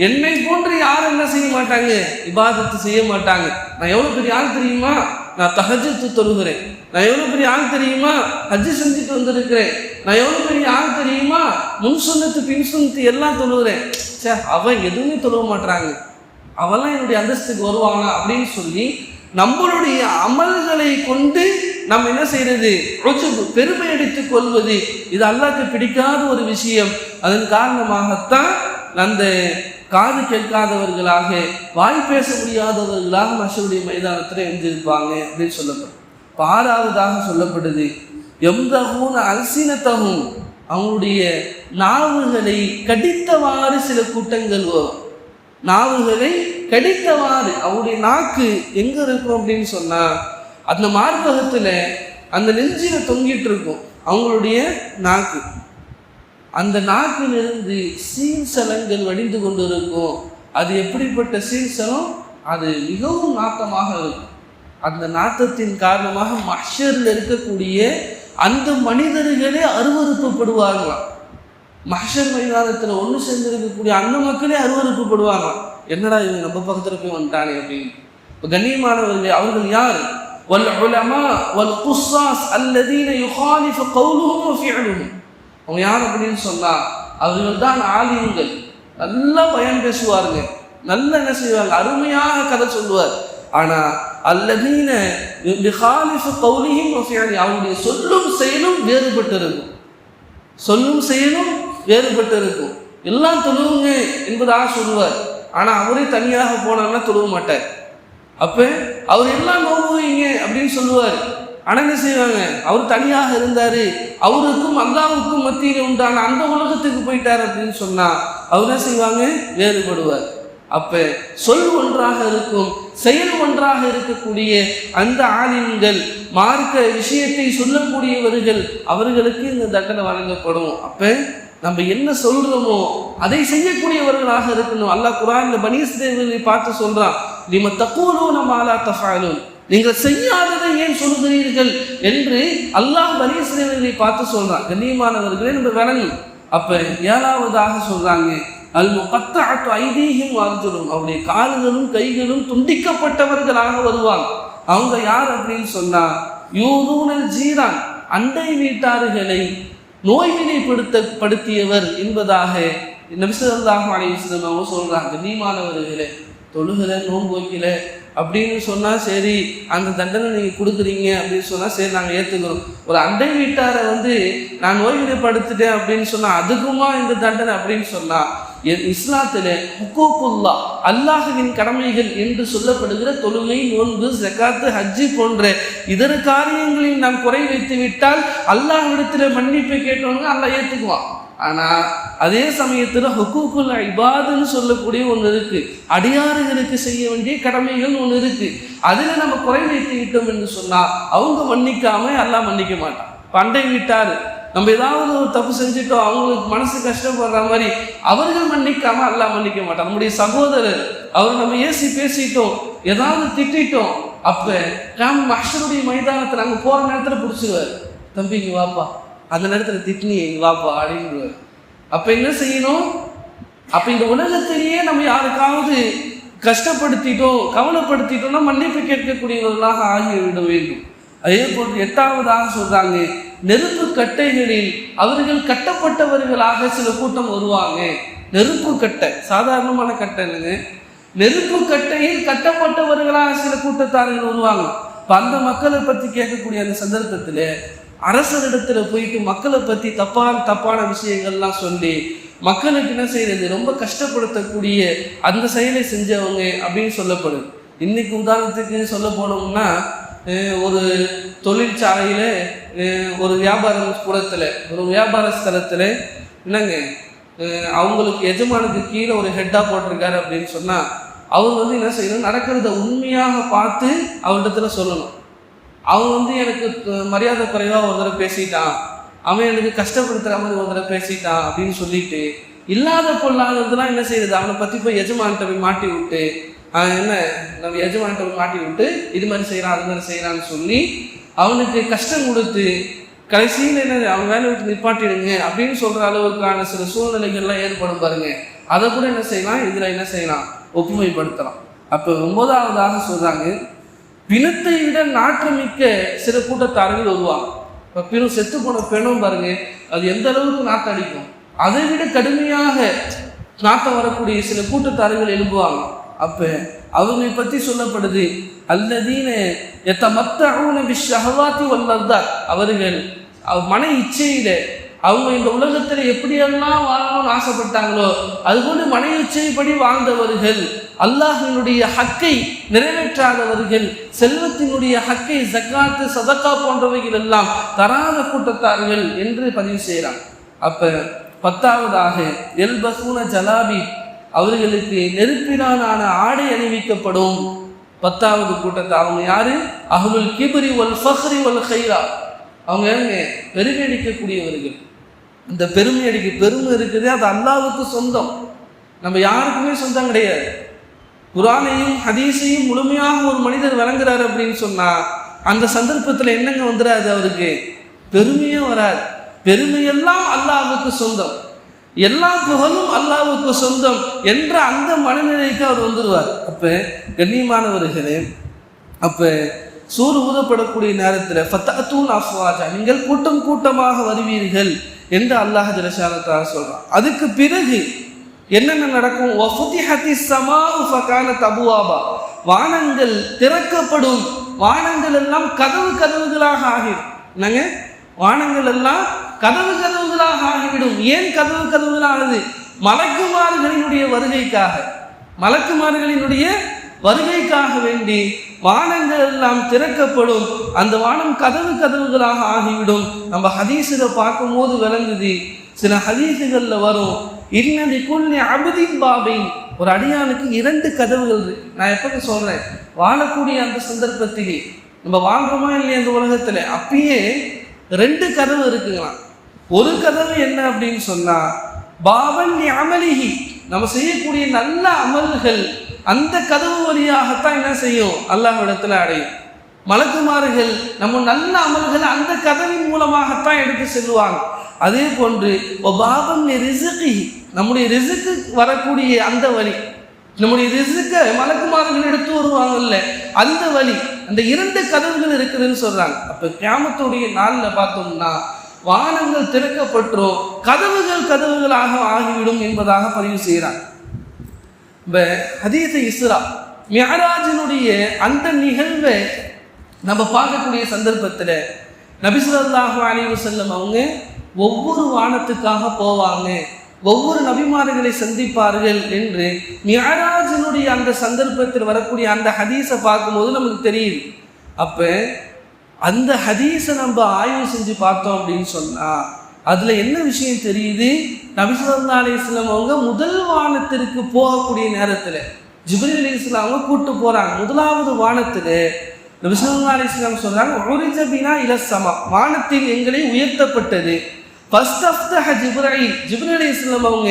என்னை போன்று யாரும் என்ன செய்ய மாட்டாங்க, இபாதத்து செய்ய மாட்டாங்க. நான் எவ்வளோ பெரிய ஆள் தெரியுமா, நான் தஹஜ்ஜுத் தொழுகிறேன். நான் எவ்வளோ பெரிய ஆள் தெரியுமா, ஹஜ்ஜு செஞ்சுட்டு வந்திருக்கிறேன். நான் எவ்வளோ பெரிய ஆள் தெரியுமா, முன் சுன்னத்து பின் சுன்னத்து எல்லாம் தொழுகிறேன். சே, அவன் எதுவுமே தொழுவ மாட்டாங்க, அவெல்லாம் என்னுடைய அந்தஸ்துக்கு வருவாங்களா அப்படின்னு சொல்லி நம்மளுடைய அமல்களை கொண்டு நம்ம என்ன செய்யறது, பெருமை அடித்துக் கொள்வது, இது அல்லாஹ்க்கு பிடிக்காத ஒரு விஷயம். அதன் காரணமாகத்தான் அந்த காது கேட்காதவர்களாக வாய் பேச முடியாதவர்களாக மஹ்ஷருடைய மைதானத்தில் எழுந்திருப்பாங்க அப்படின்னு சொல்லப்படும். ஆறாவதாக சொல்லப்படுது, எம்தகூன அல்சினத்தகும், அவங்களுடைய நாவுகளை கடித்தவாறு சில கூட்டங்கள் வரும். நாவுகளை கடித்தவாறு, அவருடைய நாக்கு எங்க இருக்கும் அப்படின்னு சொன்னா அந்த மார்பகத்துல அந்த நெஞ்சில தொங்கிட்டு இருக்கும் அவங்களுடைய நாக்கு. அந்த நாக்கிலிருந்து சீன்சலங்கள் வடிந்து கொண்டு இருக்கும். அது எப்படிப்பட்ட சீன்சலம், அது மிகவும் நாட்டமாக இருக்கும். அந்த நாட்டத்தின் காரணமாக மஹ்ஷரில் இருக்கக்கூடிய அந்த மனிதர்களே அருவருப்பப்படுவாங்களாம். மஹ்ஷர் மைதானத்தில் ஒன்று சேர்ந்திருக்கக்கூடிய அந்த மக்களே அருவருப்பப்படுவாங்களாம். என்னடா இவங்க நம்ம பக்கத்தில் போய் வந்துட்டானே அப்படின்னு. இப்போ கண்ணியமானவர்களே, அவர்கள் யார்? வல் உலமா வல் குஸ்ஸாஸ் அல்லதீன யுகாலிஃபு கௌலுஹும் வ ஃபிஅலுஹும். அவங்க யார் அப்படின்னு சொன்னா அவர்கள் தான் ஆலிம்கள். நல்லா பயன் பேசுவாருங்க, நல்ல என்ன செய்வாங்க, அருமையாக கதை சொல்லுவார். ஆனா அல்லதீன யுகாலிஃபு கௌலிஹிம் வ ஃபிஅலிஹிம், அவங்களுடைய சொல்லும் செயலும் வேறுபட்டு இருக்கும். சொல்லும் செயலும் வேறுபட்டு இருக்கும். எல்லாம் தொழுவுங்க என்பதாக சொல்லுவார். ஆனா அவரே தனியாக போனார்னா தொழுவ மாட்டார். அப்ப அவர் எல்லாம் நோவுவீங்க அப்படின்னு சொல்லுவார். ஆனா என்ன செய்வாங்க, அவர் தனியாக இருந்தாரு, அவருக்கும் அல்லாஹ்வுக்கும் மத்தியில் உண்டான அந்த உலகத்துக்கு போயிட்டார் அப்படின்னு சொன்னா அவர் என்ன செய்வாங்க, வேறுபடுவார். அப்ப சொல் ஒன்றாக இருக்கும், செயல் ஒன்றாக இருக்கக்கூடிய அந்த ஆலிம்கள், மார்க்க விஷயத்தை சொல்லக்கூடியவர்கள், அவர்களுக்கு இந்த தண்டனை வழங்கப்படும். அப்ப நம்ம என்ன சொல்றோமோ அதை செய்யக்கூடியவர்களாக இருக்கணும். அல்லாஹ் குர்ஆன்ல பனீ இஸ்ராயீலை பார்த்து சொல்றான், லிம தகூலூன மா லா தஃஅலூன், நீங்கள் செய்யாததை ஏன் சொல்கிறீர்கள் என்று அல்லாஹ் பனீ இஸ்ராயீலை பார்த்து சொல்றான். கண்ணியமானவர்களே, நம்ம விளங்கும். அப்ப ஏழாவதாக சொல்றாங்க, அல் முகத்தஅத்து ஐதீஹிம் வ அர்ஜுலுஹும், அவருடைய கால்களும் கைகளும் துண்டிக்கப்பட்டவர்களாக வருவாங்க. அவங்க யார் அப்படின்னு சொன்னா யூதூனல் ஜீரான், அண்டை வீட்டார்களை நோய்வினைப்படுத்தியவர் என்பதாக நபி ஸல்லல்லாஹு அலைஹி வஸல்லம் அவங்க சொல்றாங்க. கண்ணியமானவர்களே, தொழுகல, நோன்பு வைக்கல அப்படின்னு சொன்னால் சரி, அந்த தண்டனை நீங்கள் கொடுக்குறீங்க அப்படின்னு சொன்னால் சரி நாங்கள் ஏற்றுக்கிறோம். ஒரு அண்டை வீட்டாரை நான் நோய்வாய்ப்படுத்திட்டேன் அப்படின்னு சொன்னால் அதுக்குமா இந்த தண்டனை அப்படின்னு சொன்னால், இஸ்லாத்தில் ஹுக்கூக்குல்லா அல்லாஹுவின் கடமைகள் என்று சொல்லப்படுகிற தொழுகை, நோன்பு, ஜகாத்து, ஹஜ்ஜி போன்ற இதர காரியங்களில் நாம் குறை வைத்து விட்டால் அல்லாஹ்விடத்தில் மன்னிப்பை கேட்டோம்னா அல்லாஹ் ஏற்றுக்குவான். ஆனால் அதே சமயத்தில் ஹுக்கூக்குல் இபாதுன்னு சொல்லக்கூடிய ஒன்று இருக்குது, அடியாறுகளுக்கு செய்ய வேண்டிய கடமைகள் ஒன்று இருக்குது. அதில் நம்ம குறை வைத்து விட்டோம் என்று சொன்னால் அவங்க மன்னிக்காம அல்லாஹ் மன்னிக்க மாட்டான். பண்டை விட்டார் நம்ம ஏதாவது ஒரு தப்பு செஞ்சுட்டோம், அவங்களுக்கு மனசு கஷ்டப்படுற மாதிரி அவர்கள் மன்னிக்காம அல்லாஹ் மன்னிக்க மாட்டான். நம்முடைய சகோதரர் அவர் நம்ம ஏசி பேசிட்டோம், ஏதாவது திட்டோம், அப்போ மஹ்ஷருடைய மைதானத்தில் நாங்கள் போகிற நேரத்தில் பிடிச்சிடுவார், தம்பி இங்கே வாப்பா, அந்த நேரத்தில் திட்டினி இங்கே வாப்பா அப்படின்னுவார். அப்போ என்ன செய்யணும்? அப்போ இந்த உலகத்திலேயே நம்ம யாருக்காவது கஷ்டப்படுத்திட்டோம், கவலைப்படுத்திட்டோம்னா மன்னிப்பு கேட்கக்கூடியவர்களாக ஆகிவிட வேண்டும். அதே போன்று 8ஆவதாக சொல்றாங்க, நெருப்பு கட்டைகளில் அவர்கள் கட்டப்பட்டவர்களாக சில கூட்டம் வருவாங்க. நெருப்பு கட்டை சாதாரணமான கட்டை இல்லைங்க, நெருப்பு கட்டையில் கட்டப்பட்டவர்களாக சில கூட்டத்தார்கள் வருவாங்க. இப்போ அந்த மக்களை பற்றி கேட்கக்கூடிய அந்த சந்தர்ப்பத்தில் அரசரிடத்துல போயிட்டு மக்களை பற்றி தப்பான விஷயங்கள்லாம் சொல்லி மக்களுக்கு என்ன செய்யறது, ரொம்ப கஷ்டப்படுத்தக்கூடிய அந்த செயலை செஞ்சவங்க அப்படின்னு சொல்லப்படுது. இன்னைக்கு உதாரணத்துக்கு சொல்ல போனோம்னா, ஒரு தொழிற்சாலையில் ஒரு வியாபார கூடத்தில் ஒரு வியாபார ஸ்தலத்தில் என்னங்க அவங்களுக்கு எஜமானுக்கு கீழே ஒரு ஹெட்டாக போட்டிருக்காரு அப்படின்னு சொன்னால் அவர் என்ன செய்யணும், நடக்கிறத உண்மையாக பார்த்து அவரிடத்துல சொல்லணும். அவன் எனக்கு மரியாதை குறைவாக ஒரு தடவை பேசிட்டான், அவன் எனக்கு கஷ்டப்படுத்துகிற மாதிரி ஒரு தடவை பேசிட்டான் அப்படின்னு சொல்லிட்டு இல்லாத பொருளாகிறதுலாம் என்ன செய்யுது, அவனை பற்றி போய் எஜமான்கிட்ட போய் மாட்டி விட்டு நம்ம எஜமான்கிட்ட போய் மாட்டி விட்டு இது மாதிரி செய்கிறான் அது மாதிரி செய்கிறான்னு சொல்லி அவனுக்கு கஷ்டம் கொடுத்து கடைசியில் அவன் வேலை விட்டு நிப்பாட்டிடுங்க அப்படின்னு சொல்கிற அளவுக்கான சில சூழ்நிலைகள்லாம் ஏற்படும் பாருங்க. அதை கூட என்ன செய்யலாம், இதில் என்ன செய்யலாம், ஒப்புமைப்படுத்தலாம். அப்போ 9ஆவதாக சொல்கிறாங்க, பிணத்தை விட நாற்றமிக்க சில கூட்டத்தார்கள் வருவாங்க. இப்போ பிணம் செத்து போன பிணம் பாருங்க, அது எந்த அளவுக்கு நாட்டம் அடிக்கும், அதை விட கடுமையாக நாட்டம் வரக்கூடிய சில கூட்டத்தார்கள் எழுப்புவாங்க. அப்போ அவங்களை பற்றி சொல்லப்படுது, அல்லதீன யதமத்தஊன பிஷ்ஷஹவாத்தி வல்லர்தாத், அவர்கள் மன இச்சையில அவங்க இந்த உலகத்தில் எப்படியெல்லாம் வாழணும்னு ஆசைப்பட்டாங்களோ அதுபோன்று மன இச்சைப்படி வாழ்ந்தவர்கள், அல்லாஹினுடைய ஹக்கை நிறைவேற்றாதவர்கள், செல்வத்தினுடைய ஹக்கை ஜக்காத்து சதக்கா போன்றவைகள் எல்லாம் தராத கூட்டத்தார்கள் என்று பதிவு செய்கிறாங்க. அப்ப 10ஆவதாக எல்பசூன ஜலாபி, அவர்களுக்கு நெருப்பினாலான ஆடை அணிவிக்கப்படும். 10ஆவது கூட்டத்தை அவங்க யாரு, அஹ்லுல் கிப்ரி வல் ஃபஹ்ரி வல் கைரா, அவங்க பெருமை அடிக்கக்கூடியவர்கள். இந்த பெருமை இருக்குது, அது அல்லாஹ்வுக்கு சொந்தம், நம்ம யாருக்குமே சொந்தம் கிடையாது. குர்ஆனையும் ஹதீஸையும் முழுமையாக ஒரு மனிதர் வழங்குறாரு அப்படின்னு சொன்னா அந்த சந்தர்ப்பத்தில் என்னங்க வந்துடாது, அவருக்கு பெருமையும் வராது. பெருமையெல்லாம் அல்லாஹ்வுக்கு சொந்தம், எல்லா புகழும் அல்லாஹ்வுக்கு சொந்தம் என்ற அந்த மனநிலைக்கு அவர் வந்துடுவார். அப்போ கண்ணியமானவர்களே, அப்போ சூறு ஊதப்படக்கூடிய நேரத்தில் ஃபத்தஅத்தூன் அஃப்வாஜா, நீங்கள் கூட்டம் கூட்டமாக வருவீர்கள் என்று அல்லாஹ் ஜல்ல சொல்றான். அதுக்கு பிறகு என்னென்ன நடக்கும், வஃபுதிஹத்திஸ் ஸமாஉ ஃபகானத் அபுவாபா, வானங்கள் திறக்கப்படும், வானங்கள் எல்லாம் கதவுகளாக ஆகிடும். என்னங்க, வானங்கள் எல்லாம் கதவுகளாக ஆகிவிடும். ஏன் கதவுகளானது? மலக்குமார்களினுடைய வருகைக்காக வேண்டி வானங்கள் எல்லாம் திறக்கப்படும், அந்த வானம் கதவுகளாக ஆகிவிடும். நம்ம ஹதீஸில் பார்க்கும்போது விளங்குது, சில ஹதீஸுகளில் வரும், இன்னதி குல்லி அப்தின் பாபின், ஒரு அடியானுக்கு 2 கதவுகள் இருக்கு. நான் எப்போ சொல்றேன், வாழக்கூடிய அந்த சந்தர்ப்பத்திலே நம்ம வாழ்றோமா இல்லையா இந்த உலகத்தில், அப்பயே 2 கதவு இருக்குங்களாம். ஒரு கதவு என்ன அப்படின்னு சொன்னா, பாவன் அமலிஹி, நம்ம செய்யக்கூடிய நல்ல அமல்கள் அந்த கதவு வழியாகத்தான் என்ன செய்யும், அல்லாஹ்விடத்தில் அடையும். மலக்குமார்கள் நம்ம நல்ல அமல்கள் அந்த கதவின் மூலமாகத்தான் எடுத்து செல்வாங்க. அதே போன்று பாபன் ரிஸ்கி, நம்முடைய ரிஸ்க்கு வரக்கூடிய அந்த வழி, நம்முடைய ரிஸ்க்கை மலக்குமார்கள் எடுத்து வருவாங்கல்ல அந்த வழி, அந்த 2 கதவுகள் இருக்குதுன்னு சொல்றாங்க. அப்ப கியாமத்துடைய நாளில் பார்த்தோம்னா வானங்கள் திறக்கப்பட்டோம், கதவுகளாக ஆகிவிடும் என்பதாக பதிவு செய்கிறாங்க. இப்போ ஹதீஸை இஸ்ரா, மிஅராஜினுடைய அந்த நிகழ்வை நம்ம பார்க்கக்கூடிய சந்தர்ப்பத்தில் நபி ஸல்லல்லாஹு அலைஹி வஸல்லம் அவங்க ஒவ்வொரு வானத்துக்காக போவாங்க, ஒவ்வொரு நபிமார்களை சந்திப்பார்கள் என்று மிஅராஜினுடைய அந்த சந்தர்ப்பத்தில் வரக்கூடிய அந்த ஹதீஸை பார்க்கும்போது நமக்கு தெரியுது. அப்போ அந்த ஹதீஸை நம்ம ஆய்வு செஞ்சு பார்த்தோம் அப்படின்னு சொன்னால் அதில் என்ன விஷயம் தெரியுது? நபி ஸல்லல்லாஹு அலைஹி வஸல்லம் அவங்க முதல் வானத்திற்கு போகக்கூடிய நேரத்தில் ஜிப்ரீல் அலைஹிஸ்ஸலாம் அவங்க கூப்பிட்டு போகிறாங்க. முதலாவது வானத்தில் நபி ஸல்லல்லாஹு அலைஹி வஸல்லம் சொல்கிறாங்க, உரிஜ பினா இல ஸமா, வானத்தில் எங்களை உயர்த்தப்பட்டது. ஃபஸ்தஃப்தஹ ஜிப்ரீல், ஜிப்ரீல் அலைஹிஸ்ஸலாம் அவங்க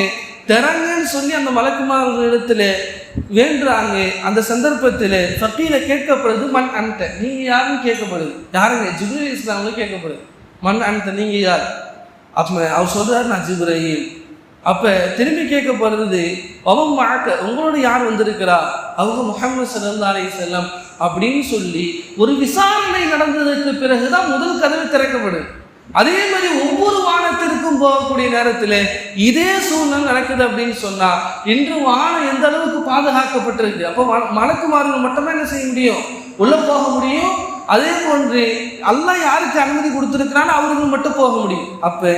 திறங்கன்னு சொல்லி அந்த மலக்குமார்களிடத்துல வேண்டுறாங்க. அந்த சந்தர்ப்பத்தில் ஃபகீல கேட்கப்படுது, மன் அன்த, நீங்கள் யாருன்னு கேட்கப்படுது. யாருங்க? ஜிப்ரீல் அலைஹிஸ்ஸலாம் அவங்க கேட்கப்படுது, மன் அன்த, நீங்கள் யார்? அப்போ அவர் சொல்கிறார், நான் ஜிப்ரீல். அப்போ திரும்பி கேட்கப்படுறது, அவன் மாக்க, உங்களோட யார் வந்திருக்கிறா? அவங்க முஹம்மது ஸல்லல்லாஹு அலைஹி வஸல்லம் அப்படின்னு சொல்லி ஒரு விசாரணை நடந்ததுக்கு பிறகுதான் முதல் கதவு திறக்கப்படுது. அதே மாதிரி ஒவ்வொரு வானத்திற்கும் போகக்கூடிய நேரத்தில் இதே சூழ்நிலை நடக்குது அப்படின்னு சொன்னா இன்று வானம் எந்த அளவுக்கு பாதுகாக்கப்பட்டிருக்கு. அப்போ மலக்குமார்கள் மட்டுமே என்ன செய்ய முடியும்? உள்ள போக முடியும். அதே போன்று அல்லாஹ் யாருக்கு அனுமதி கொடுத்திருக்கிறான்னு அவர்கள் மட்டும் போக முடியும். அப்ப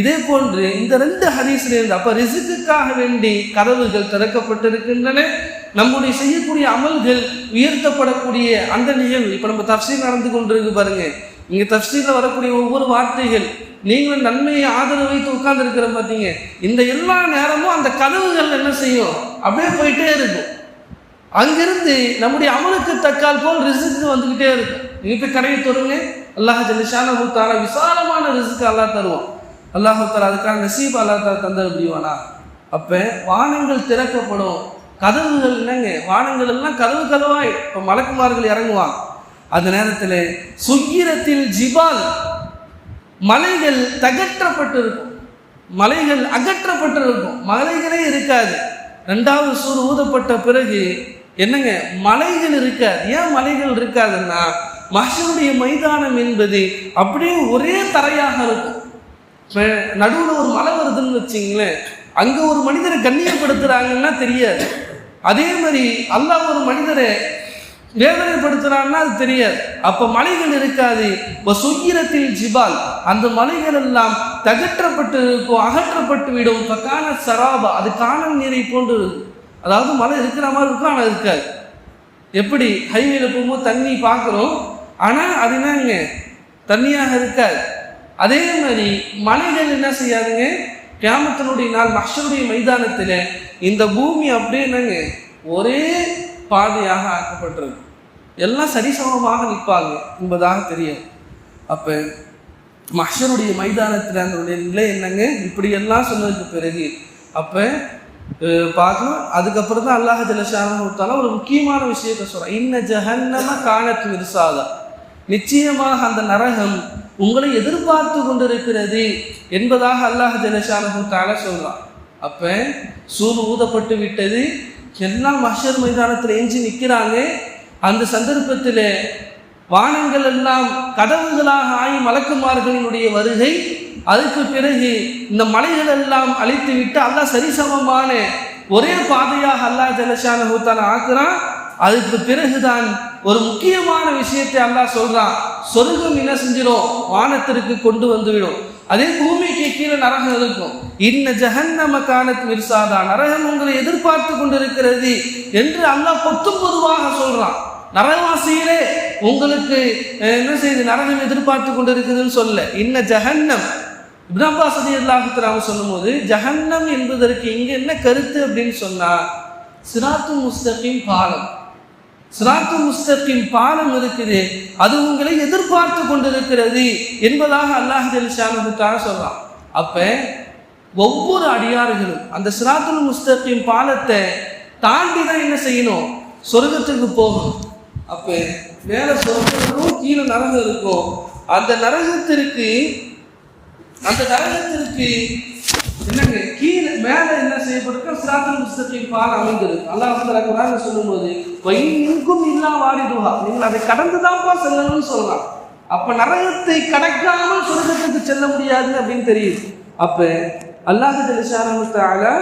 இதே போன்று இந்த ரெண்டு ஹதீஸ்ல இருந்து அப்ப ரிஸ்க்குக்காக வேண்டி கதவுகள் திறக்கப்பட்டிருக்கின்றன. நம்முடைய செய்யக்கூடிய அமல்கள் உயர்த்தப்படக்கூடிய அந்த நிகழ்வு இப்ப நம்ம தஃப்சீர் நடந்து கொண்டிருக்கு பாருங்க. இங்க தஃப்சீர்ல வரக்கூடிய ஒவ்வொரு வார்த்தைகள் நீங்களும் நன்மையை ஆதரவு வைத்து உட்கார்ந்து இருக்கிற பார்த்தீங்க. இந்த எல்லா நேரமும் அந்த கதவுகள் என்ன செய்யும்? அப்படியே போயிட்டே இருக்கும். அங்கிருந்து நம்முடைய அமலுக்கு தக்கால் போல் ரிஸ்க்கு வந்துக்கிட்டே இருக்கும். நீங்க போய் கடையை தருங்க, அல்லாஹ் ஜல்ல ஷானஹு தஆலா விசாலமான ரிஸ்க்கு அல்லாஹ் தருவான். அல்லாஹ் தஆலா அதுக்கான நசீப் அல்லாஹ் தஆலா தந்துட முடியுவானா? அப்ப வானங்கள் திறக்கப்படும். கதவுகள் என்னங்க? வானங்கள் எல்லாம் கதவாய் இப்போ மலக்குமார்கள் இறங்குவாங்க. அந்த நேரத்தில் சுக்கிரத்தில் ஜிபால், மலைகள் தகற்றப்பட்டிருக்கும், மலைகள் அகற்றப்பட்டிருக்கும், மலைகளே இருக்காது. ரெண்டாவது சூர் ஊதப்பட்ட பிறகு என்னங்க? மலைகள் இருக்காது. ஏன் மலைகள் இருக்காதுன்னா மஹ்ஷருடைய மைதானம் என்பது அப்படியே ஒரே தரையாக இருக்கும். நடுவில் ஒரு மலை வருதுன்னு வச்சிங்களேன், அங்கே ஒரு மனிதரை கண்ணியப்படுத்துகிறாங்கன்னா தெரியாது. அதே மாதிரி அல்லாஹ் ஒரு மனிதரை வேதனைப்படுத்துறான்னா அது தெரியாது. அப்ப மலைகள் இருக்காது. சுக்கிரத்தில் ஜிபால், அந்த மலைகள் எல்லாம் தகற்றப்பட்டு இருக்கும், அகற்றப்பட்டு விடும். கான சராபா, அது காணல் நீரை போன்று இருக்கும். அதாவது மலை இருக்கிற மாதிரி இருக்கும், ஆனால் இருக்காது. எப்படி ஹைவேல போகும்போது தண்ணி பார்க்குறோம், ஆனால் அது என்னங்க? தண்ணியாக இருக்காது. அதே மாதிரி மலைகள் என்ன செய்யாதுங்க? கியாமத்தினுடைய நாள் மஹ்ஷருடைய மைதானத்தில் இந்த பூமி அப்படியே என்னங்க? ஒரே பாதையாக ஆக்கப்பட்டிருக்கு. எல்லாம் சரிசமமாக நிற்பாங்க என்பதாக தெரியும். அப்போ மஹ்ஷருடைய மைதானத்தில் அதனுடைய நிலை என்னங்க? இப்படி எல்லாம் சொன்னதுக்கு பிறகு அப்போ பார்க்கணும். அதுக்கப்புறம் தான் அல்லாஹ் ஜல்ல ஷானஹு தஆலா ஒரு முக்கியமான விஷயத்தை சொல்கிறான். இன்ன ஜஹன்னம கானத் மிர்சாதா, நிச்சயமாக அந்த நரகம் உங்களை எதிர்பார்த்து கொண்டிருக்கிறது என்பதாக அல்லாஹ் ஜல்ல ஷானஹு தஆலா சொல்கிறான். அப்போ சூர் ஊதப்பட்டு விட்டது, எல்லாம் மஹ்ஷர் மைதானத்தில் எஞ்சி நிற்கிறாங்க. அந்த சந்தர்ப்பத்தில் வானங்கள் எல்லாம் கதவுகளாக ஆகி மலக்குமார்களினுடைய வருகை. அதுக்கு பிறகு இந்த மலைகள் எல்லாம் அழித்து விட்டு அல்லாஹ் சரிசமமான ஒரே பாதையாக அல்லாஹ் ஜல்ல ஷானஹு தஆலா ஆக்குறான். அதுக்கு பிறகுதான் ஒரு முக்கியமான விஷயத்தை அல்லாஹ் சொல்றான். சொர்க்கம் என்ன செஞ்சிடும்? வானத்திற்கு கொண்டு வந்துவிடும். அதே பூமிக்கு கீழே நரகம் இருக்கும். இன்ன ஜஹன்னம கானத் மிர்சாதா, நரகம் உங்களை எதிர்பார்த்து கொண்டிருக்கிறது என்று அல்லாஹ் 19 சொல்றான். நரகவாசியிலே உங்களுக்கு என்ன செய்து நரகம் எதிர்பார்த்து கொண்டிருக்குதுன்னு சொல்ல. இன்ன ஜஹன்னம், இப்னு அப்பாஸ் ரலியல்லாஹு தஆலா சொல்லும்போது ஜஹன்னம் என்பதற்கு இங்க என்ன கருத்து அப்படின்னு சொன்னா, சிராத்துல் முஸ்தகீம் பாலம், சிராத்துல் முஸ்தகீம் பாலம் இருக்குது, அது உங்களை எதிர்பார்த்து கொண்டிருக்கிறது என்பதாக அல்லாஹ் ஜல்ல ஷானஹு தஆலா சொல்றான். அப்ப ஒவ்வொரு அடியார்களும் அந்த சிராத்துல் முஸ்தகீம் பாலத்தை தாண்டி தான் என்ன செய்யணும்? சொர்க்கத்துக்கு போகணும். அப்ப மேல சொர்க்கம், கீழே நரகம் இருக்கும். அந்த நரகத்திற்கு என்னங்க கீழே மேல என்ன செய்யப்பட்டிருக்க? சிராத்துல் முஸ்தகீம் பாலம் அமைந்திருக்கு. அல்லாஹ் தஆலா குர்ஆன்ல சொல்லும்போது வைன்கும் இல்லா வாரிதுஹா, நீங்கள் அதை கடந்துதான்ப்பா செல்லணும்னு சொல்லலாம். அப்ப நரகத்தை கடக்காமல் சொர்க்கத்துக்கு செல்ல முடியாது அப்படின்னு தெரியுது. அப்ப அல்லாஹ் ஜல்ல ஷானஹு தஆலா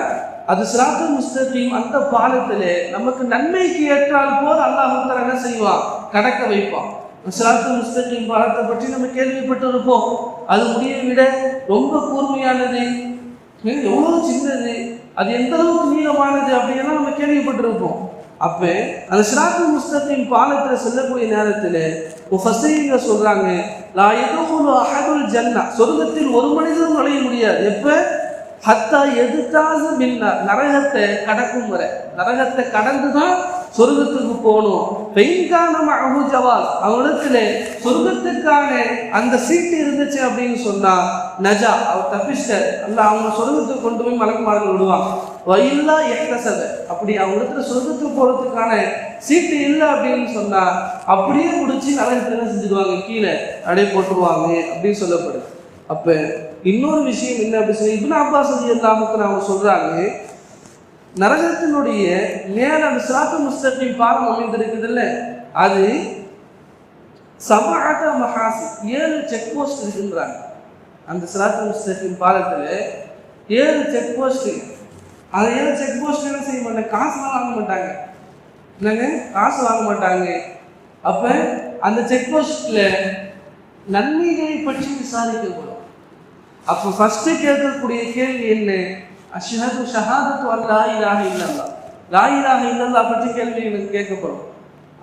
அது சிராத்துல் முஸ்தகீம் அந்த பாலத்திலே நமக்கு நன்மைக்கு ஏற்றால் போல் அல்லாஹ் தஆலா என்ன செய்வான், கடக்க வைப்பான். சிராத்துல் முஸ்தகீம் பாலத்தை பற்றி நம்ம கேள்விப்பட்டு இருப்போம். அது முடியை விட ரொம்ப கூர்மையானது, எவ்வளவு சின்னது, அது எந்த அளவுக்கு நீளமானது அப்படின்னா நம்ம கேள்விப்பட்டிருப்போம். அப்ப அந்த சிராத்துல் முஸ்தகீம் பாலத்துல செல்லக்கூடிய நேரத்துல முஃபஸ்ஸீரீன்கள் சொல்றாங்க, லா யதுகுலு அஹதுல் ஜன்னah, சொர்க்கத்தில் ஒரு மனிதரும் நுழைய முடியாது. எப்ப ஹத்தா எதுத்தாசு பின்னார், நரகத்தை கடக்கும் வரை, நரகத்தை கடந்துதான் சொர்க்கத்துக்கு போகணும். பெயின்கான மஅஹு ஜவாஸ், அவனிடத்துல சொர்க்கத்துக்கான அந்த சீட்டு இருந்துச்சு அப்படின்னு சொன்னா நஜா, அவர் தப்பிச்சிட்டார், அல்ல அவங்க சொர்க்கத்துக்கு கொண்டு போய் மலக்குமார்கள் விடுவாங்க. வயில்லா எஹ்தஸப, அப்படி அவங்களிடத்துல சொர்க்கத்துக்கு போறதுக்கான சீட்டு இல்லை அப்படின்னு சொன்னா அப்படியே முடிச்சு நரகத்தை என்ன செஞ்சுடுவாங்க, கீழே அடை போட்டுருவாங்க அப்படின்னு சொல்லப்படுது. அப்ப இன்னொரு விஷயம் என்ன அப்படி சொல்லி இப்னு அப்பாஸ் ரலியல்லாஹு அன்ஹு அவங்க சொல்றாங்க, நரகத்தினுடைய மேல அந்த சிராத்துல் முஸ்தகீம் பாலம் அமைந்திருக்குதுல்ல, அது சபஅத மஹாசி, 7 செக் போஸ்ட் இருக்குன்றாங்க. அந்த சிராத்துல் முஸ்தகீம் பாலத்துல 7 செக் போஸ்ட். அந்த 7 செக் போஸ்ட் என்ன செய்ய மாட்டாங்க, காசுலாம் வாங்க மாட்டாங்க. என்னங்க, காசு வாங்க மாட்டாங்க. அப்ப அந்த செக் போஸ்ட்ல நன்மைகளை பற்றி விசாரிக்கப்படும். அப்போ ஃபர்ஸ்ட் கேட்கக்கூடிய கேள்வி என்ன, அஷ்ஹது ஷஹாதத்து அல்லா இலாஹ இல்லல்லாஹ், லா இலாஹ இல்லல்லாஹ் பற்றி கேள்வி கேட்கப்படும்.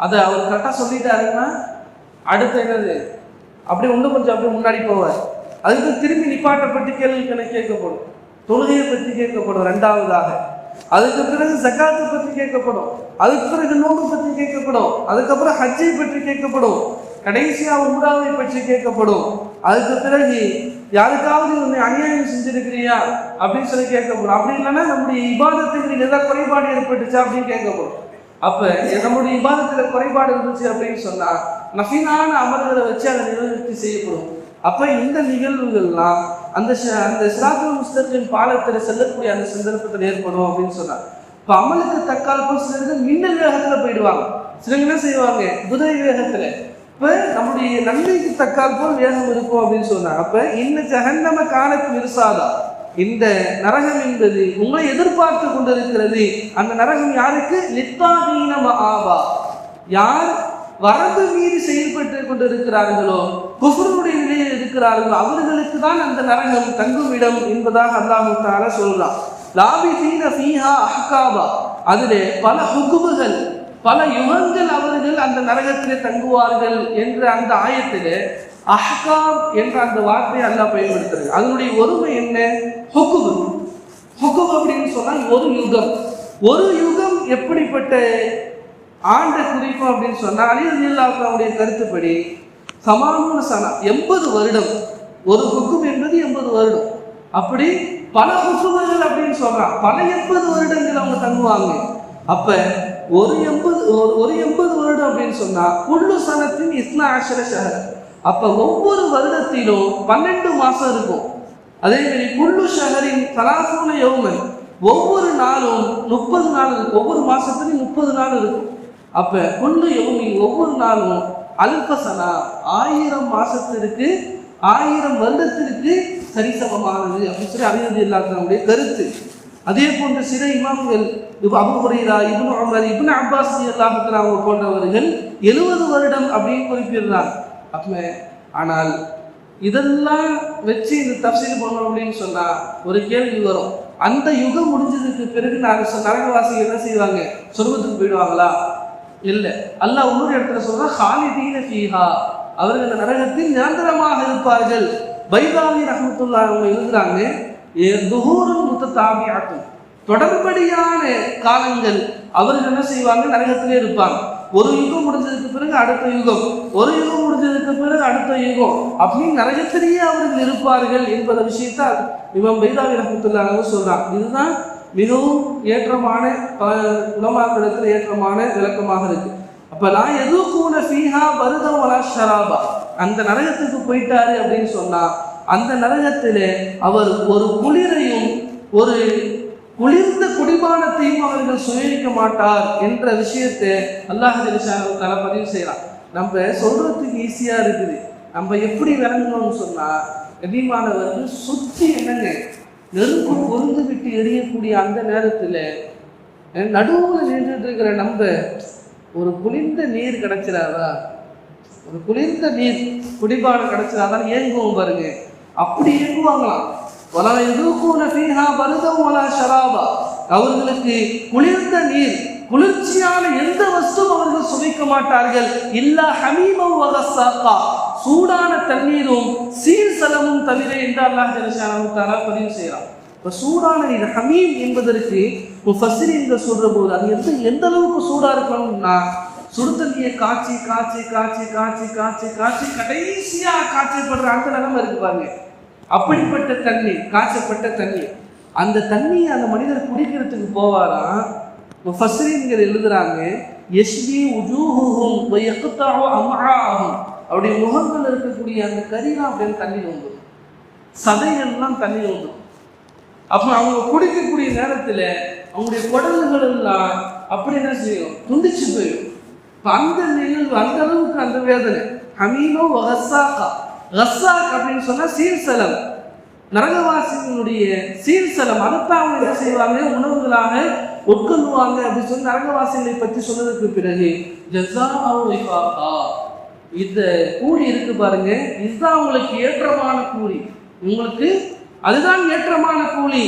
அதை அவர் கரெக்டாக சொல்லிட்டாருன்னா அடுத்து என்னது, அப்படியே இன்னும் கொஞ்சம் அப்படியே முன்னாடி போவார். அதுக்கு திரும்பி நிப்பாட்டப்பட்டு கேள்வி கேட்கப்படும். தொழுகையை பற்றி கேட்கப்படும் ரெண்டாவதாக. அதுக்கு பிறகு ஜகாத்தை பற்றி கேட்கப்படும். அதுக்கு பிறகு நோன்பு பற்றி கேட்கப்படும். அதுக்கப்புறம் ஹஜ்ஜை பற்றி கேட்கப்படும். கடைசியா உம்ராவை பற்றி கேட்கப்படும். அதுக்கு பிறகு யாருக்காவது உன்னை அநியாயம் செஞ்சிருக்கிறியா அப்படின்னு சொல்லி கேட்கப்படும். அப்படி இல்லைன்னா நம்முடைய இபாதத்துக்கு ஏதாவது குறைபாடு ஏற்பட்டுச்சா அப்படின்னு கேட்கப்படும். அப்ப நம்முடைய இபாதத்துல குறைபாடு இருந்துச்சு அப்படின்னு சொன்னா நஃபிலான அமல்களை வச்சு அதை நிவர்த்தி செய்யப்படும். அப்ப இந்த நிகழ்வுகள்லாம் அந்த சிராத்துல் முஸ்தகீம் பாலத்தில் செல்லக்கூடிய அந்த சந்தர்ப்பத்தில் ஏற்படும் அப்படின்னு சொன்னார். இப்ப அமலுக்கு தக்கால் போல் சிலர்கள் மின்னல் வேகத்துல போயிடுவாங்க, சிலங்க என்ன செய்வாங்க குதிரை வேகத்துல. இப்ப நம்முடைய நன்மைக்கு தக்கால் போல் வேகம் இருக்கும் அப்படின்னு சொன்னாங்க. அப்ப இந்த ஜஹன்னம கானத் மிர்சாதா, இந்த நரகம் என்பது உங்களை எதிர்பார்த்து கொண்டிருக்கிறது. அந்த நரகம் யாருக்கு, லித்தாகீன மஆபா, யார் வரம்பு மீறி செயல்பட்டு கொண்டிருக்கிறார்களோ, குஃப்ருடைய நிலையில் இருக்கிறார்களோ அவர்களுக்கு தான் அந்த நரகம் தங்கும் இடம் என்பதாக அல்லாஹ் தஆலா சொல்றான். லாபிதீன ஃபீஹா அஹ்காபா, அதிலே பல ஹுக்குமுகள், பல யுகங்கள் அவர்கள் அந்த நரகத்திலே தங்குவார்கள் என்ற அந்த ஆயத்திலே அஹ்காம் என்ற அந்த வார்த்தையை அல்லாஹ் பயன்படுத்துறது. அதனுடைய ஒருமை என்ன, ஹுக்குமு. ஹுக்குமு அப்படின்னு சொன்னா ஒரு யுகம். ஒரு யுகம் எப்படிப்பட்ட ஆண்டை குறிக்கும் அப்படின்னு சொன்னா அலி ரலியல்லாஹு அன்ஹுடைய கருத்துப்படி சமானூன சனா 80 வருடம். ஒரு ஹுக்கும் என்பது 80 வருடம். அப்படி பல ஹுக்குமுகள் அப்படின்னு சொல்றான், பல 80 வருடங்கள் அவங்க தங்குவாங்க. அப்ப ஒரு 80 வருடம் அப்படின்னு சொன்னா குல்லு சனத்தின் 12 ஷஹர். அப்ப ஒவ்வொரு வருடத்திலும் 12 மாசம் இருக்கும். அதே மாதிரி குல்லு ஷஹரின் 30 யௌமன், ஒவ்வொரு நாளும் 30 நாள் இருக்கும். ஒவ்வொரு மாசத்துலையும் 30 நாள் இருக்கும். அப்ப குல்லு யௌமின், ஒவ்வொரு நாளும் அல்ஃபசனா, 1000 மாசத்திற்கு 1000 வருடத்திற்கு சரிசமமானது அப்படின்னு சொல்லி அலி ரலியல்லாஹு அன்ஹுடைய கருத்து. அதே போன்ற சில இமாம்கள் அபூ ஹுரைரா, இப்னு உமர், இப்னு அப்பாஸ் ரலியல்லாஹு அன்ஹு போன்றவர்கள் 70 வருடம் அப்படின்னு குறிப்பிடுறாங்க. அப்ப ஆனால் இதெல்லாம் வச்சு இந்த தஃசீர் பண்ணணும் அப்படின்னு சொன்னா ஒரு கேள்வி வரும், அந்த யுகம் முடிஞ்சதுக்கு பிறகு நரகவாசிகள் என்ன செய்வாங்க, சொர்க்கத்துக்கு போயிடுவாங்களா? இல்லை. அல்லாஹ் இன்னொரு இடத்துல சொல்றா, ஹாலிதீன ஃபீஹா, அவர்கள் அந்த நரகத்தில் நிரந்தரமாக இருப்பார்கள். பைதாவி ரஹ்மத்துல்லாஹி அவங்க எழுதுறாங்க, துஹூருன் முத்ததாபிஅத்துன், தொடர்படியான காலங்கள் அவர்கள் என்ன செய்வாங்க, நரகத்திலே இருப்பாங்க. ஒரு யுகம் முடிஞ்சதுக்கு பிறகு அடுத்த யுகம், ஒரு யுகம் முடிஞ்சதுக்கு பிறகு அடுத்த யுகம், அப்படின்னு நரகத்திலேயே அவர்கள் இருப்பார்கள் என்பத விஷயத்தால் இமாம் பைதாவி ரஹ்மத்துல்லாஹி அலைஹி சொல்றாங்க. இதுதான் மிகவும் ஏற்றமான உலமாக்களிடத்தில் ஏற்றமான விளக்கமாக இருக்கு. அப்ப நான் எதுக்கூன ஃபீஹா பருதம் வலா ஷராபா, அந்த நரகத்துக்கு போயிட்டாரு அப்படின்னு சொன்னா அந்த நரகத்திலே அவர் ஒரு குளிரையும் ஒரு குளிர்ந்த குடிபானத்தையும் அவர்கள் சுவைக்க மாட்டார் என்ற விஷயத்தை அல்லாஹ் ஜல்லஷானஹு தஆலா பதிவு செய்யறான். நம்ம சொல்றதுக்கு ஈஸியா இருக்குது. நம்ம எப்படி விளங்கணும்னு சொன்னா கண்ணியமானவர்கள் சுத்தி என்னங்க நெருப்பு பொருந்து விட்டு எரியக்கூடிய அந்த நேரத்தில் நடுவில் நின்றுட்டு இருக்கிற நம்ம ஒரு குளிர்ந்த நீர் கிடைச்சிடாதா, ஒரு குளிர்ந்த நீர் குடிபானம் கிடைச்சிடாதான் ஏங்குவோம் பாருங்க. அப்படி ஏங்குவாங்களாம். வலா யதுகூன ஃபீஹா பர்தம் வலா ஷராபா, அவர்களுக்கு குளிர்ந்த நீர் குளிர்ச்சியான எந்த வஸ்துவும் அவர்கள் சுவைக்க மாட்டார்கள். இல்லா ஹமீமம் வ கஸ்ஸாகா, சூடான தண்ணீரும் சீர்சலமும் தவிர என்று அல்லாஹ் ஜல்லஷானஹு தஆலா பதிவு செய்யறான். இப்போ சூடான நீர் ஹமீம் என்பதற்கு முஃபஸ்ஸிரீன்கள் சொல்ற போது அது எந்த அளவுக்கு சூடா இருக்கணும்னா, சுடு தண்ணியை காய்ச்சி காய்ச்சி காய்ச்சி காய்ச்சி காய்ச்சி காய்ச்சி கடைசியா காய்ச்சப்படுற அந்த நிலைமை இருக்கு பாருங்க. அப்படிப்பட்ட தண்ணீர், காய்ச்சப்பட்ட தண்ணீர், அந்த தண்ணியை அந்த மனிதர் குடிக்கிறதுக்கு போவாராம். முஃபஸ்ஸிரீன்கள் எழுதுறாங்க, யஷ்வி உஜூஹுஹும் வ யக்தஉ அம்ஆஹும், அவருடைய முகங்கள் இருக்கக்கூடிய அந்த கரிலாம் அப்படியே தண்ணி வந்துடும், சதைகள்லாம் தண்ணி வந்துடும். அப்போ அவங்க குடிக்கக்கூடிய நேரத்தில் அவங்களுடைய குடல்கள் எல்லாம் அப்படி என்ன செய்யும், துண்டிச்சு போயிடும். இப்போ அந்த நிகழ்வு அந்த அளவுக்கு அந்த வேதனை. ஹமீமோ கஸ்ஸாகா, கஸ்ஸாக் அப்படின்னு சொன்னால் சீர்சலம், நரகவாசிகளுடைய சீர்சலம். அதைத்தான் அவங்க என்ன செய்வாங்க, உணவுகளாக உட்கொள்வாங்க அப்படின்னு சொல்லி நரகவாசிகளை பற்றி சொன்னதுக்கு பிறகு ஜஸாஅ விஃபாகா, இந்த கூலி இருக்கு பாருங்க, இதுதான் உங்களுக்கு ஏற்றமான கூலி, உங்களுக்கு அதுதான் ஏற்றமான கூலி.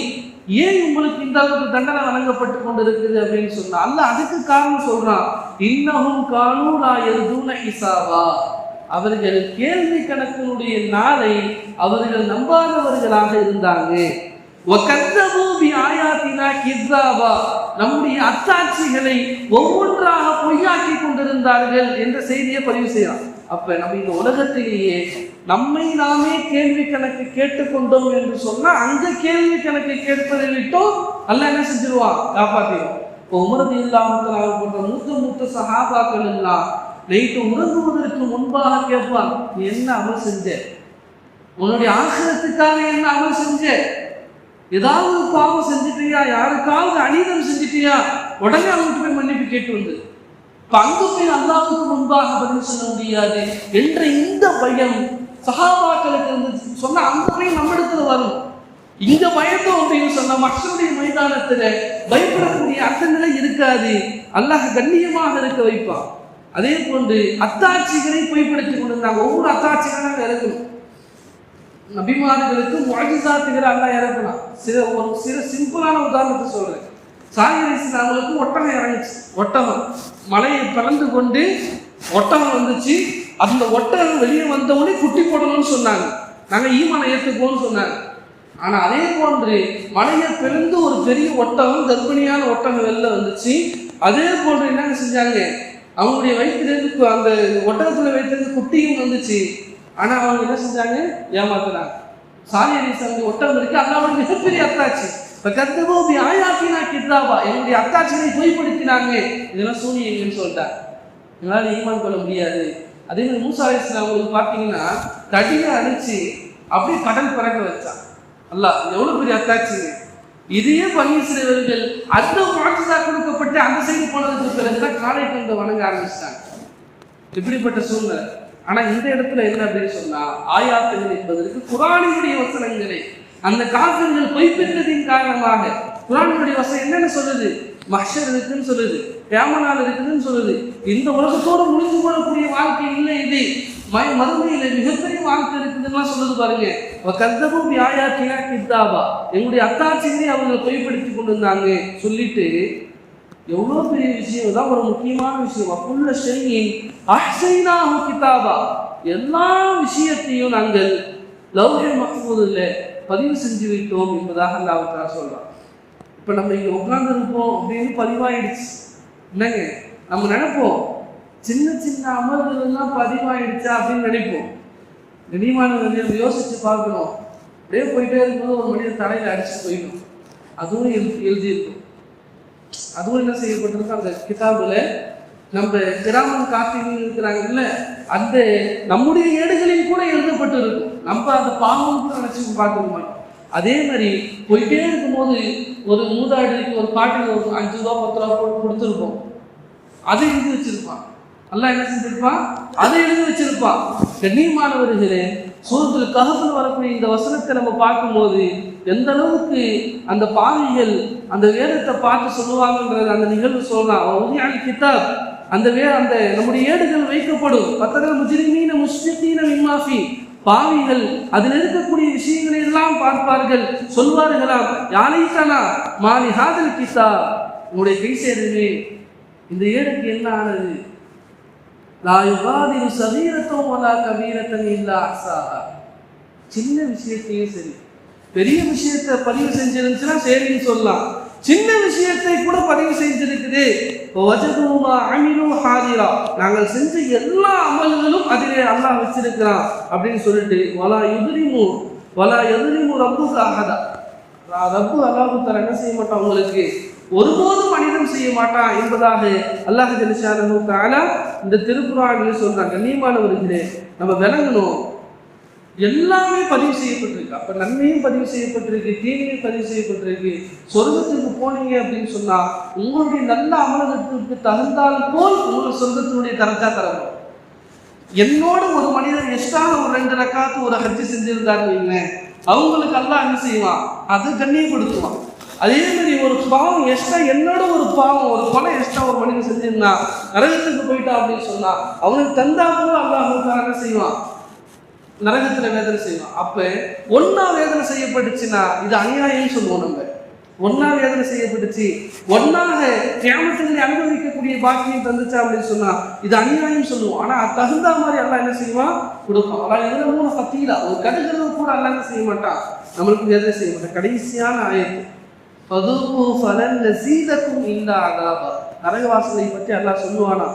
ஏன் உங்களுக்கு இந்த அளவுக்கு தண்டனை வழங்கப்பட்டு கொண்டு இருக்குது அப்படின்னு சொன்னா அல்லாஹ் அதுக்கு காரணம் சொல்றான். இன்னஹும் கானூ லா யர்ஜூன ஹிசாபா, அவர்கள் கேள்வி கணக்கினுடைய நாளை அவர்கள் நம்பாதவர்களாக இருந்தாங்க. வகத்தபூ பி ஆயாத்தினா கிஸாபா, நம்முடைய அத்தாட்சிகளை ஒவ்வொன்றாக பொய்யாக்கி கொண்டிருந்தார்கள் என்ற செய்தியை பதிவு செய்யலாம். அப்ப நம்ம இந்த உலகத்திலேயே நம்மை நாமே கேள்வி கணக்கு கேட்டுக்கொண்டோம் என்று சொன்னா அந்த கேள்வி கணக்கு கேட்பதை விட்டோம் அல்லாஹ் என்ன செஞ்சிருவான், காப்பாற்றிடுவான். இப்போ உமர் ரலியல்லாஹு தஆலா போன்ற மூத்த சஹாபாக்கள் எல்லாம் நைட்டு உறங்குவதற்கு முன்பாக கேட்பான், நீ என்ன அமல் செஞ்ச, உன்னுடைய ஆகிரத்துக்காக என்ன அமல் செஞ்ச, ஏதாவது பாவம் செஞ்சிட்டியா, யாருக்காவது அநீதம் செஞ்சிட்டியா, உடனே அவங்களுக்கு போய் மன்னிப்பு கேட்டு வந்து அங்கு போய் அல்லாஹ்வுக்கு முன்பாக பதில் சொல்ல முடியாது என்ற இந்த பயம் சஹாபாக்களுக்கு இருந்து சொன்ன அந்த பயம் நம்ம இடத்துல வரும். இங்க பயத்தோம் அப்படின்னு சொன்ன மக்களுடைய மைதானத்துல பயப்படக்கூடிய அந்த நிலை இருக்காது. அல்லாஹ் கண்ணியமாக இருக்க வைப்பான். அதே போன்று அத்தாட்சிகளை பொய்ப்படுத்திக் கொண்டிருந்தாங்க. ஒவ்வொரு அத்தாட்சிகளாக இறக்கணும். நபிமார்களுக்கு முஅஜிஸாத்துகளை அல்லாஹ் இறக்கணும். சில சிம்பிளான உதாரணத்தை சொல்றேன். சாலிஹ் அலைஹிஸ்ஸலாமுக்கு ஒட்டகம் இறங்குச்சு. ஒட்டகம் மலையை பிளந்து கொண்டு ஒட்டகம் வந்துச்சு. அந்த ஒட்டகம் வெளியே வந்தவொடனே குட்டி போடணும்னு சொன்னாங்க. நாங்கள் ஈமானை ஏற்றுக்கோன்னு சொன்னாங்க. ஆனால் அதே போன்று மலையை பிளந்து ஒரு பெரிய ஒட்டகம், கர்ப்பிணியான ஒட்டகம் வெளில வந்துச்சு. அதே போன்று என்னங்க செஞ்சாங்க, அவங்களுடைய வயிற்றிலிருந்து அந்த ஒட்டகத்தில் வைத்திருந்து குட்டியும் வந்துச்சு. ஆனால் அவங்க என்ன செஞ்சாங்க, ஏமாத்துறாங்க. சாலிஹ் அலைஹிஸ்ஸலாம் ஒட்டகம் இருக்கு, அல்லாஹ்வுடைய மிகப்பெரிய அத்தாட்சி. இப்போ கத்தபோ பி ஆயாத்தினா கிஸாபா, என்னுடைய அத்தாட்சிகளை பொய்ப்படுத்தினாங்க, இதெல்லாம் சூனியங்கன்னு சொல்லிட்டாங்க, எங்களால் ஈமான் கொள்ள முடியாது. அதே மாதிரி மூசா அலைஹிஸ்ஸலாம் அவங்களுக்கு பார்த்தீங்கன்னா தடியை அடிச்சு அப்படியே கடல் பிறக்க வச்சான். அல்லாஹ் எவ்வளோ பெரிய அத்தாட்சி. இதையே பனி இஸ்ரவேலர்கள் அந்த முஅஜிஸா கொடுக்கப்பட்டு அந்த சைடு போனதுக்கு பிறகுதான் காலை கொண்டு வணங்க ஆரம்பிச்சிட்டாங்க. இப்படிப்பட்ட சூழ்நிலை. ஆனால் இந்த இடத்துல என்ன அப்படின்னு சொன்னா, ஆயாத்துகள் என்பதற்கு குர்ஆனினுடைய வசனங்களை அந்த காஃபிர்கள் பொய்ப்பித்ததின் காரணமாக குர்ஆனுடைய வசனம் என்னென்ன சொல்லுது, மஹ்ஷர் இருக்குன்னு சொல்லுது, கியாமத் இருக்குதுன்னு சொல்லுது. இந்த உலகத்தோடு முடிந்து போடக்கூடிய வாழ்க்கை இல்லை, இது மறுமையில மிகப்பெரிய வாழ்க்கை இருக்குதுன்னா சொல்லுது பாருங்க. கத்தபூ பி ஆயாத்தினா கிஸாபா, எங்களுடைய அத்தாட்சிகளை அவர்கள் பொய்ப்படுத்தி கொண்டு இருந்தாங்க சொல்லிட்டு எவ்வளோ பெரிய விஷயம் தான், ஒரு முக்கியமான விஷயம். அக்குள்ள ஷைஇன் அஹ்ஸைனாஹு கிதாபா, எல்லா விஷயத்தையும் நாங்கள் லவ்ஹுல் மஹ்ஃபூதுல பதிவு செஞ்சு விட்டோம் என்பதாக அல்லாஹ் சொல்றான். இப்போ நம்ம இங்கே உட்கார்ந்துருப்போம் அப்படின்னு பதிவாயிடுச்சு. என்னங்க நம்ம நினைப்போம், சின்ன சின்ன அமல்கள் எல்லாம் பதிவாயிடுச்சா அப்படின்னு நினைப்போம். கண்ணியமானவர்கள் யோசிச்சு பார்க்கணும். அப்படியே போயிட்டே இருக்கும்போது ஒரு மனிதர் தலையில் அடிச்சு போயிடும், அதுவும் எழுதியிருக்கும். அதுவும் என்ன செய்யப்பட்டிருக்கும், அந்த கிதாபுல நம்ம கிராமம் காப்பீங்க இருக்கிறாங்கல்ல, அந்த நம்முடைய ஏடுகளில் கூட எழுதப்பட்டு இருக்கும். நம்ம அந்த பாவம் கூட நினைச்சு பார்த்துக்க மாட்டோம். அதே மாதிரி போயிட்டே இருக்கும்போது ஒரு மூதாடிக்கு ஒரு பாட்டில் ஒரு 5 ரூபா 10 ரூபா போட்டு கொடுத்துருப்போம், அதை எழுதி வச்சிருப்பான். அல்லாஹ் என்ன செஞ்சிருப்பான், அதை எழுதி வச்சிருப்பான். கண்ணியமானவர்களே, சூரத்துல் கஹ்ஃப்ல வரக்கூடிய இந்த வசனத்தை நம்ம பார்க்கும்போது எந்த அளவுக்கு அந்த பாவிகள் அந்த வேதத்தை பார்த்து சொல்லுவாங்கன்றது அந்த நிகழ்வு சொல்லலாம். உதியால் கிதாப் அந்த நம்முடைய ஏடுகள் வைக்கப்படும். பத்தகல் முஜ்ரிமீன முஷ்ஃபிகீன மிம்மா ஃபீ, பாவிகள் அதில் இருக்கக்கூடிய விஷயங்களை எல்லாம் பார்ப்பார்கள், சொல்வார்களாம் யானைத்தானா மாலி ஹாதல் கிதாப், உங்களுடைய கை சேருமே இந்த ஏடுக்கு என்ன ஆனது, லா யுகாதிரு சகீரத்தன் வலா கபீரத்தன் இல்லா அஹ்சாஹா. சின்ன விஷயத்தையும் சரி பெரிய விஷயத்தை பதிவு செஞ்சிருந்துச்சுன்னா சரின்னு சொல்லலாம், சின்ன விஷயத்தை கூட பதிவு செஞ்சிருக்குது. நாங்கள் செஞ்ச எல்லா அமல்களும் அதிலே அல்லாஹ் வச்சிருக்கிறான் அப்படின்னு சொல்லிட்டு வலா எதிரிமு ரப்புக அஹதா, ரப்பு அல்லாஹ் தஆலா என்ன செய்ய மாட்டான், உங்களுக்கு ஒருபோதும் மனிதன் செய்ய மாட்டான் என்பதாக அல்லாஹ் ஜல்லஷானஹு தஆலா இந்த திருக்குர்ஆனில் சொல்றாங்க. கண்ணியமானவர்களே, நம்ம விளங்கணும், எல்லாமே பதிவு செய்யப்பட்டிருக்கு. அப்ப நன்மையும் பதிவு செய்யப்பட்டிருக்கு, தீமையும் பதிவு செய்யப்பட்டிருக்கு. சொர்க்கத்துக்கு போனீங்க அப்படின்னு சொன்னா உங்களுடைய நல்ல அமலத்திற்கு தகுந்தால் போல் உங்களுக்கு சொர்க்கத்தினுடைய தரஜா தரணும். என்னோட ஒரு மனிதன் எக்ஸ்ட்ரா ஒரு 2 ரக்காத்து ஒரு ஹஜ்ஜி செஞ்சிருந்தாருன்னு வைங்களேன், அவங்களுக்கு அல்லாஹ் என்ன செய்வான், அது கண்ணியப்படுத்துவான். அதே மாதிரி ஒரு பாவம் எக்ஸ்ட்ரா, என்னோட ஒரு பாவம் ஒரு கொலை எக்ஸ்ட்ரா ஒரு மனிதன் செஞ்சிருந்தா நரகத்துக்கு போயிட்டான் அப்படின்னு சொன்னா அவனுக்கு தந்தா கூட அல்லாஹ் என்ன செய்வான், நரகத்துல வேதனை செய்வான். அப்ப ஒன்னா வேதனை செய்யப்பட்டுச்சுன்னா இது அநியாயம் சொல்லுவோம். நம்ம ஒன்னா வேதனை செய்யப்பட்டுச்சு, ஒன்னாக கியாமத்தில் அனுபவிக்கக்கூடிய பாக்கியம் தந்துச்சா அப்படின்னு சொன்னா இது அநியாயம் சொல்லுவோம். ஆனா தகுந்த மாதிரி அல்லாஹ் என்ன செய்வான், கொடுப்பான். அல்லாஹ் எதுல 3 பத்தியில ஒரு கடுகளவு கூட அல்லாஹ் என்ன செய்ய மாட்டான், நம்மளுக்கு வேதனை செய்ய மாட்டான். கடைசியான ஆயத்து ஃபதுகு ஃபலன் நஸீதக்கும் இல்லா அதாபா, நரகவாசிகளை பற்றி அல்லாஹ் சொல்லுவானா,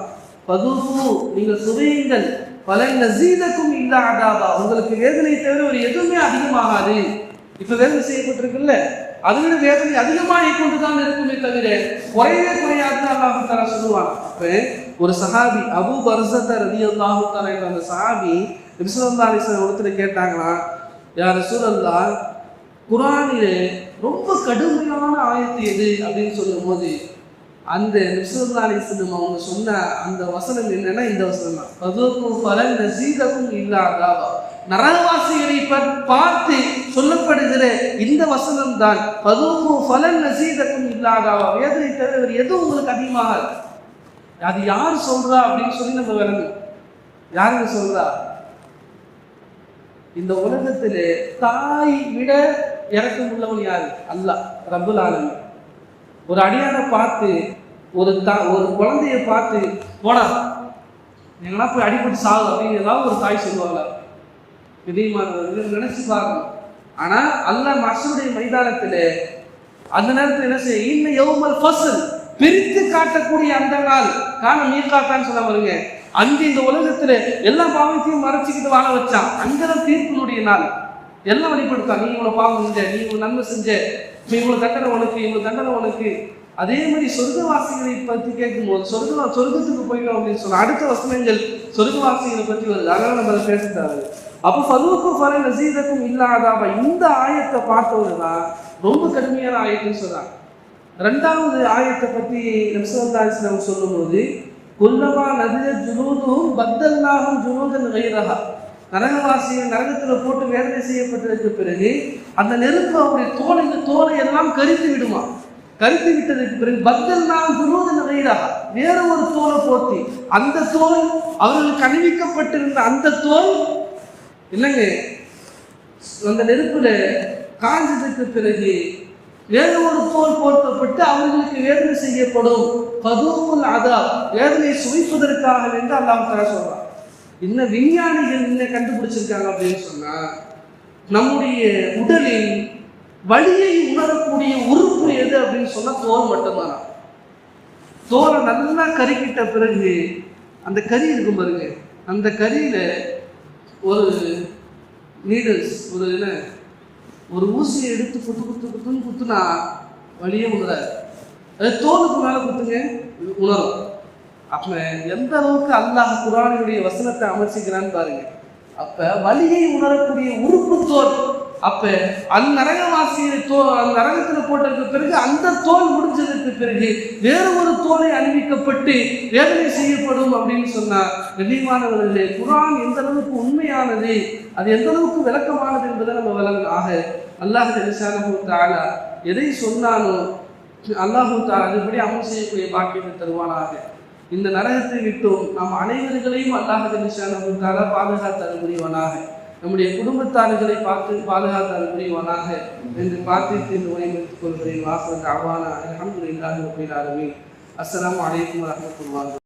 ஃபதுகு நீங்கள் சுவையுங்கள், பலன் நஸீதக்கும் இல்லா அதாபா, உங்களுக்கு வேதனை தவிர ஒரு எதுவுமே அதிகமாகாது. இப்ப வேதனை செய்யப்பட்டிருக்குல்ல, அதை விட வேதனை அதிகமாக கொண்டுதான் இருக்குமே தவிர குறையவே குறையாதுன்னு அல்லாஹ் தஆலா சொல்லுவாங்க. அப்ப ஒரு சஹாபி அபூ பர்ஸா ரலியல்லாஹு தஆலா என்ற அந்த சஹாபி நபி ஸல்லல்லாஹு அலைஹி வஸல்லம் இடத்துல கேட்டாங்களா, யா ரசூலல்லாஹ், குர்ஆனிலே ரொம்ப கடுமையான ஆயத்து எது அப்படின்னு சொல்லும் போது அந்த நபி ஸல்லல்லாஹு அலைஹி வஸல்லம் அவங்க சொன்ன அந்த வசனம் என்னன்னா இந்த வசனம் தான், ஃபதுகு ஃபலன் நஸீதக்கும் இல்லா அதாபா. நரகவாசிகளை பார்த்து சொல்லப்படுகிற இந்த வசனம் தான், ஃபதுகு ஃபலன் நஸீதக்கும் இல்லா அதாபா, வேதனை தவிர எதுவும் உங்களுக்கு அதிகமாகாது. அது யார் சொல்றா அப்படின்னு சொல்லி நம்ம விளங்கும். யாருங்க சொல்றா, இந்த உலகத்திலே தாய் விட இறக்கம் உள்ளவன் யாரு, அல்லாஹ் ரப்புல் ஆலமீன். ஒரு அடியானை பார்த்து ஒரு குழந்தைய பார்த்து போடா நீங்களா போய் அடிபட்டு சாகு அப்படின்னு ஏதாவது ஒரு தாய் சொல்லுவாங்களா, இதையும் நினைச்சு பார்க்கணும். ஆனா அல்லாஹ் மஹ்ஷருடைய மைதானத்தில் அந்த நேரத்தில் என்ன செய்ய, இன்ன யௌமல் ஃபஸ்ல், பிரித்து காட்டக்கூடிய அந்த நாள், காண மீகாத்தான்னு சொல்ல வருங்க, அங்கு இந்த உலகத்துல எல்லா பாவத்தையும் மறைச்சிக்கிட்டு வாழ வச்சான். அங்கதான் தீர்ப்பினுடைய நாள். எல்லாம் வெளிப்படுத்தான், நீ இவ்வளவு பாவம் செஞ்ச, நீ இவ்வளவு நன்மை செஞ்ச, நீ இவ்வளவு தண்டனை உனக்கு, இவ்வளவு தண்டனை உனக்கு. அதே மாதிரி சொர்க்கவாசிகளை பற்றி கேட்கும்போது சொர்க்கத்துக்கு போயிடும் அப்படின்னு சொன்னா அடுத்த வசனங்கள் சொர்க்கவாசிகளை பற்றி வருது. அதனால நம்ம அதை பேசுறாரு. அப்போ ஃபதுகு ஃபலன் நஸீதக்கும் இல்லா அதாபா, இந்த ஆயத்தை பார்த்தவங்கதான் ரொம்ப கடுமையான ஆயத்துன்னு சொல்றாங்க. 2வது ஆயத்தை பற்றி நபி ஸல்லல்லாஹு அலைஹி வஸல்லம் சொல்லும்போது, குல்லமா நதிய ஜுலூதுஹும் பத்தல்நாஹும் ஜுலூதன் கைரஹா, நரகவாசிகள் நரகத்தில் போட்டு வேதனை செய்யப்பட்டதற்கு பிறகு அந்த நெருப்பு அவருடைய தோலை எல்லாம் கரித்து விடுமா. கரித்து விட்டதற்கு பிறகு பத்தல்நாஹும் ஜுலூதன் கைரஹா, வேற ஒரு தோலை போட்டி, அந்த தோல் அவர்களுக்கு அணிவிக்கப்பட்டிருந்த அந்த தோல் இல்லைங்க அந்த நெருப்புல காஞ்சதுக்கு பிறகு வேற ஒரு தோல் போர்த்தப்பட்டு அவர்களுக்கு வேதனை செய்யப்படும். ஃபதுகுல் அதாப், வேதனை சுவைப்பதற்காக என்று அல்லாஹ் தஆலா சொல்றான். இன்னும் விஞ்ஞானிகள் என்ன கண்டுபிடிச்சிருக்காங்க அப்படின்னு சொன்னா, நம்முடைய உடலில் வலியை உணரக்கூடிய உறுப்பு எது அப்படின்னு சொன்னா தோல் மட்டும்தான். தோலை நல்லா கறிக்கிட்ட பிறகு அந்த கறி இருக்கும் பாருங்க, அந்த கறியில ஒரு நீடல்ஸ் ஒரு ஊசியை எடுத்து குத்துன்னு குத்துனா வலியே உணராது. அது தோலுக்கு மேல குத்துங்க உணரும். அப்ப எந்த அளவுக்கு அல்லாஹ் குர்ஆனுடைய வசனத்தை அமைச்சிக்கிறான்னு பாருங்க. அப்ப வலியை உணரக்கூடிய உறுப்பு தோல். அப்ப அந்நரகவாசியை நரகத்துல போட்டதுக்கு பிறகு அந்த தோல் முடிஞ்சதுக்கு பிறகு வேற ஒரு தோலை அணிவிக்கப்பட்டு வேதனை செய்யப்படும் அப்படின்னு சொன்னா கண்ணியமானவர்களே, குர்ஆன் எந்த அளவுக்கு உண்மையானது, அது எந்த அளவுக்கு விளக்கமானது என்பதை நம்ம விளங்கலாக. அல்லாஹ் ஸுப்ஹானஹு வ தஆலா எதை சொன்னானோ அல்லாஹ் தஆலா அதுபடி அமல் செய்யக்கூடிய பாக்கியத்தை தருவானாக. இந்த நரகத்தை விட்டும் நாம் அனைவர்களையும் அல்லாஹ் ஸுப்ஹானஹு வ தஆலா பாதுகாத்து அருள்புரிவானாக. நம்முடைய குடும்பத்தார்களை பார்த்து பாதுகாத்து அருள்புரிவானாக என்று பார்த்து இந்த உரை முடித்துக் கொள்கிறேன். வாஹிரு தஅவானா அல்ஹம்துலில்லாஹி ரப்பில் ஆலமீன். அஸ்ஸலாமு அலைக்கும் வரஹ்மத்துல்லாஹி.